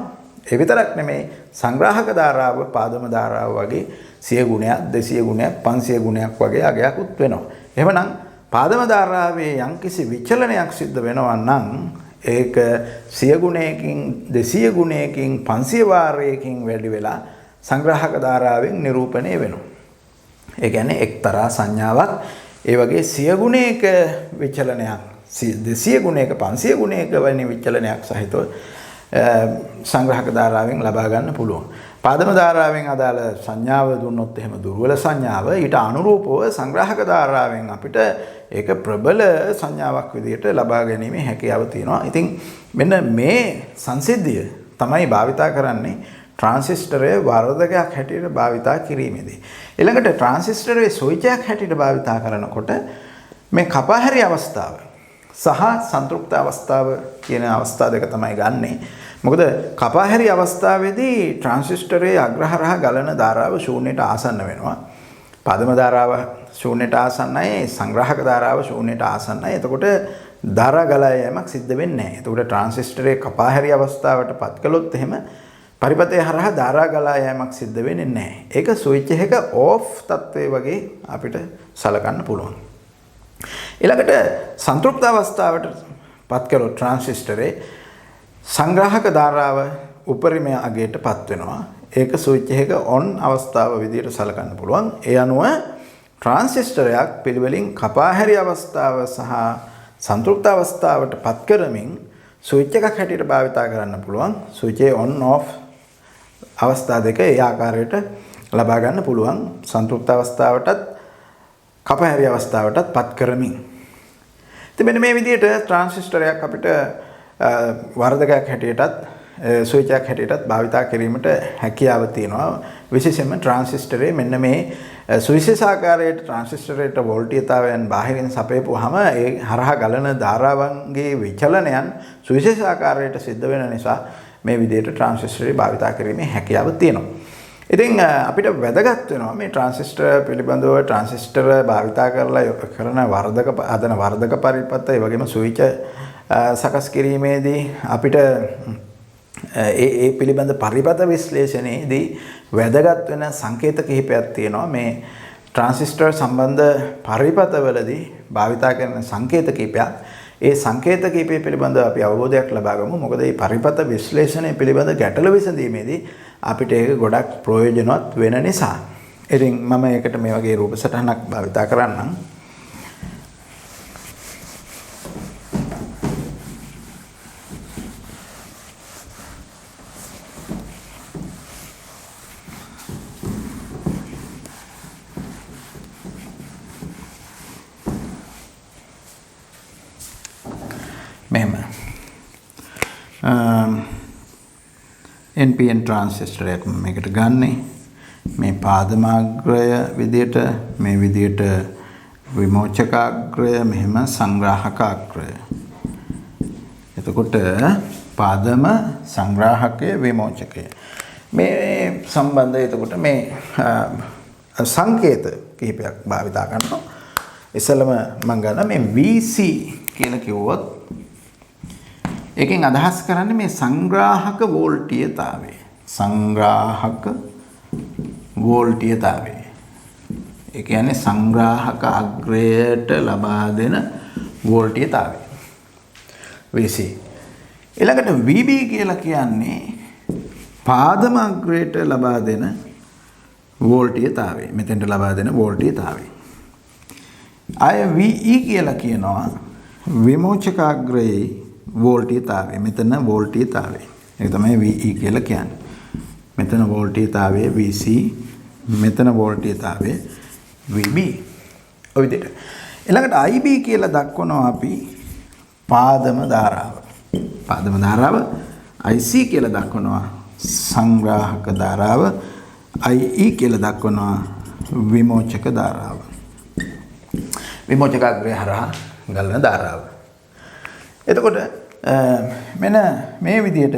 ඒ විතරක් නෙමෙයි සංග්‍රාහක ධාරාව පාදම ධාරාව වගේ 100 ගුණයක් 200 ගුණයක් 500 ගුණයක් වගේ අගයක්ත් වෙනවා. එහෙමනම් පාදම ධාරාවේ යම්කිසි විචලනයක් සිද්ධ වෙනවා නම් ඒක 100 ගුණයකින් 200 ගුණයකින් 500 වාරයකින් වැඩි වෙලා සංග්‍රාහක ධාරාවෙන් නිරූපණය වෙනවා. ඒ කියන්නේ එක්තරා සංඥාවක් ඒ වගේ 100 ගුණයක විචලනයක් 200 ගුණයක 500 ගුණයක වැනි විචලනයක් සහිතව සංග්‍රාහක ධාරාවෙන් ලබා ගන්න පුළුවන්. පාදම ධාරාවෙන් අදාළ සංඥාව දුන්නොත් එහෙම දුර්වල සංඥාව ඊට අනුරූපව සංග්‍රාහක ධාරාවෙන් අපිට ඒක ප්‍රබල සංඥාවක් විදිහට ලබා ගැනීමේ හැකියාව තියෙනවා. ඉතින් මෙන්න මේ සංසිද්ධිය තමයි භාවිතා කරන්නේ ට්‍රාන්සිස්ටරයේ වර්ධකයක් හැටියට භාවිතා කිරීමේදී. ඊළඟට ට්‍රාන්සිස්ටරයේ ස්විච්යක් හැටියට භාවිතා කරනකොට මේ කපාහැරි අවස්ථාව සහ සංතෘප්ත අවස්ථාව කියන අවස්ථා දෙක තමයි ගන්නෙ. මොකද කපාහැරි අවස්ථාවේදී ට්‍රාන්සිස්ටරයේ අග්‍රහරහා ගලන ධාරාව ශූන්‍යයට ආසන්න වෙනවා. පාදම ධාරාව ශූන්‍යයට ආසන්නයි, සංග්‍රාහක ධාරාව ශූන්‍යයට ආසන්නයි. එතකොට ධාරා ගලා යෑමක් සිද්ධ වෙන්නේ නැහැ. එතකොට ට්‍රාන්සිස්ටරයේ කපාහැරි අවස්ථාවට පත් කළොත් එහෙම පරිපතය හරහා ධාරා ගලා යෑමක් සිද්ධ වෙන්නේ නැහැ. ඒක ස්විච් එක ඕෆ් තත්ත්වයේ වගේ අපිට සලකන්න පුළුවන්. ඊළඟට සංතෘප්ත අවස්ථාවට පත් කළොත් ට්‍රාන්සිස්ටරේ සංග්‍රාහක ධාරාව උපරිම අගයට පත් වෙනවා. ඒක ස්විච් එක ඔන් අවස්ථාව විදිහට සලකන්න පුළුවන්. ඒ අනුව ට්‍රාන්සිස්ටරයක් පිළිවෙලින් කපාහැරි අවස්ථාව සහ සංතෘප්ත අවස්ථාවට පත් කරමින් ස්විච් එකක් හැටියට භාවිතා කරන්න පුළුවන්. ස්විච් එක ඔන් ඔෆ් අවස්ථා දෙක ඒ ආකාරයට ලබා ගන්න පුළුවන්. සංතෘප්ත අවස්ථාවටත් කපාහැරි අවස්ථාවටත් පත් කරමින්. ඉතින් මෙන්න මේ විදිහට ට්‍රාන්සිස්ටරයක් අපිට වර්ධකයක් හැටියටත් ස්විච් එකක් හැටියටත් භාවිතා කිරීමට හැකියාව තියෙනවා. විශේෂයෙන්ම ට්‍රාන්සිස්ටරේ මෙන්න මේ සුවිශේෂ ආකාරයට ට්‍රාන්සිස්ටරේට වෝල්ටීයතාවයන් බාහිරින් සපයපුවාම ඒ හරහා ගලන ධාරාවන්ගේ විචලනයන් සුවිශේෂ ආකාරයට සිද්ධ වෙන නිසා මේ විදිහට ට්‍රාන්සිස්ටරේ භාවිතා කිරීමේ හැකියාව තියෙනවා. ඉතින් අපිට වැදගත් වෙනවා මේ ට්‍රාන්සිස්ටර් පිළිබඳව ට්‍රාන්සිස්ටර් භාවිතා කරලා කරන වර්ධක පරිපත ඒ වගේම ස්විච් සකස් කිරීමේදී අපිට ඒ පිළිබඳ පරිපත විශ්ලේෂණයේදී වැදගත් වෙන සංකේත කිහිපයක් තියෙනවා. මේ ට්‍රාන්සිස්ටර් සම්බන්ධ පරිපතවලදී භාවිතා කරන සංකේත කිහිපයක්. ඒ සංකේත කිහිපය පිළිබඳව අපි අවබෝධයක් ලබා ගමු. මොකද මේ පරිපත විශ්ලේෂණය පිළිබඳ ගැටලු විසඳීමේදී අපිට ඒක ගොඩක් ප්‍රයෝජනවත් වෙන නිසා. ඉතින් මම ඒකට මේ වගේ රූප සටහනක් භාවිතා කරන්නම්. මෙහෙම NPN ට්‍රාන්සිස්ටර් එකක් මේකට ගන්නෙ මේ පාදමාග්‍රය විදියට මේ විදියට විමෝචකාග්‍රය මෙහෙම සංග්‍රාහකාග්‍රය. එතකොට පාදම සංග්‍රාහකය විමෝචකය මේ සම්බන්ධය. එතකොට මේ සංකේත කිහිපයක් භාවිතා කරනවා. ඉස්සෙල්ලම මම ගන්න මේ VC කියලා කිව්වොත් එකෙන් අදහස් කරන්නේ මේ සංග්‍රාහක වෝල්ටීයතාවය. සංග්‍රාහක වෝල්ටීයතාවය. ඒ කියන්නේ සංග්‍රාහක අග්‍රයට ලබා දෙන වෝල්ටීයතාවය. VC. ඊළඟට VB කියලා කියන්නේ පාදම අග්‍රයට ලබා දෙන වෝල්ටීයතාවය. මෙතෙන්ට ලබා දෙන වෝල්ටීයතාවය. අය VE කියලා කියනවා විමෝචකාග්‍රයේ වෝල්ටීයතාවය. මෙතන වෝල්ටීයතාවය. ඒක තමයි VE කියලා කියන්නේ. මෙතන වෝල්ටීයතාවය VC, මෙතන වෝල්ටීයතාවය VB. ඔය විදිහට. ඊළඟට IB කියලා දක්වනවා අපි පාදම ධාරාව. පාදම ධාරාව IC කියලා දක්වනවා සංග්‍රාහක ධාරාව. IE කියලා දක්වනවා විමෝචක ධාරාව. විමෝචකාග්‍රය හරහා ගලන ධාරාව. එතකොට මෙන්න මේ විදිහට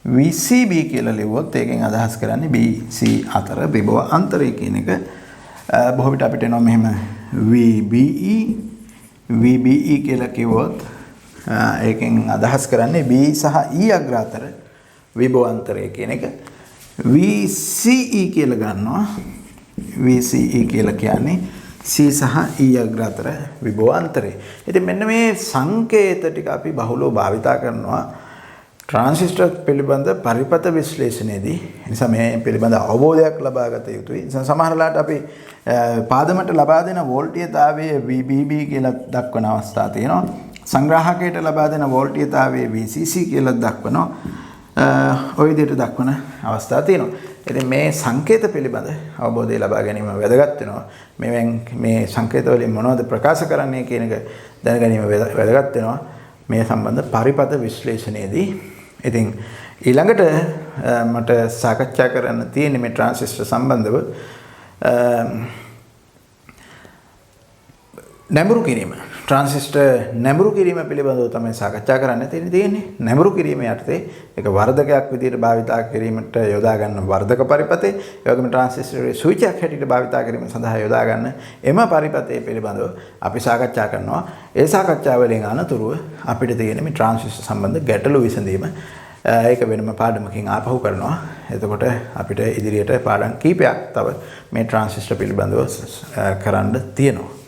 VCB කියලා ලිව්වොත් ඒකෙන් අදහස් කරන්නේ BC අතර විභව අන්තරය කියන එක. බොහෝ විට අපිට එනවා මෙහෙම VBE කියලා කිව්වොත් ඒකෙන් අදහස් කරන්නේ B සහ E අග්‍ර අතර විභව අන්තරය කියන එක. VCE කියලා ගන්නවා. VCE කියලා කියන්නේ C සහ E අග්‍ර අතර විභව අන්තරය. ඉතින් මෙන්න මේ සංකේත ටික අපි බහුලව භාවිතා කරනවා ට්‍රාන්සිස්ටර් පිළිබඳ පරිපත විශ්ලේෂණයේදී. ඒ නිසා මේ පිළිබඳ අවබෝධයක් ලබා ගත යුතුයි. සමහර වෙලාවට අපි පාදමට ලබා දෙන වෝල්ටීයතාවයේ VBB කියලා දක්වන අවස්ථා තියෙනවා. සංග්‍රාහකයට ලබා දෙන වෝල්ටීයතාවයේ VCC කියලා දක්වනවා. ඔය විදිහට දක්වන අවස්ථා තියෙනවා. ඉතින් මේ සංකේත පිළිබඳ අවබෝධය ලබා ගැනීම වැදගත් වෙනවා. මේ සංකේත වලින් මොනවද ප්‍රකාශ කරන්නේ කියන එක දැන ගැනීම වැදගත් වෙනවා. මේ සම්බන්ධ පරිපත විශ්ලේෂණයේදී. ඉතින් ඊළඟට මට සාකච්ඡා කරන්න තියෙන්නේ මේ ට්‍රාන්සිස්ටර් සම්බන්ධව නැඹුරු කිරීම. ට්‍රාන්සිස්ටර් නැඹුරු කිරීම පිළිබඳව තමයි සාකච්ඡා කරන්න තියෙන්නේ. නැඹුරු කිරීම යටතේ ඒක වර්ධකයක් විදිහට භාවිතා කිරීමට යොදා ගන්න වර්ධක පරිපතේ, ඒ වගේම ට්‍රාන්සිස්ටරේ ස්විච්යක් හැටියට භාවිතා කිරීම සඳහා යොදා ගන්න එම පරිපතේ පිළිබඳව අපි සාකච්ඡා කරනවා. ඒ සාකච්ඡාවලින් අනතුරුව අපිට තියෙන මේ ට්‍රාන්සිස්ටර් සම්බන්ධ ගැටලු විසඳීම ඒක වෙනම පාඩමකින් ආපහු කරනවා. එතකොට අපිට ඉදිරියට පාඩම් කීපයක් තව මේ ට්‍රාන්සිස්ටර් පිළිබඳව කරන්න තියෙනවා.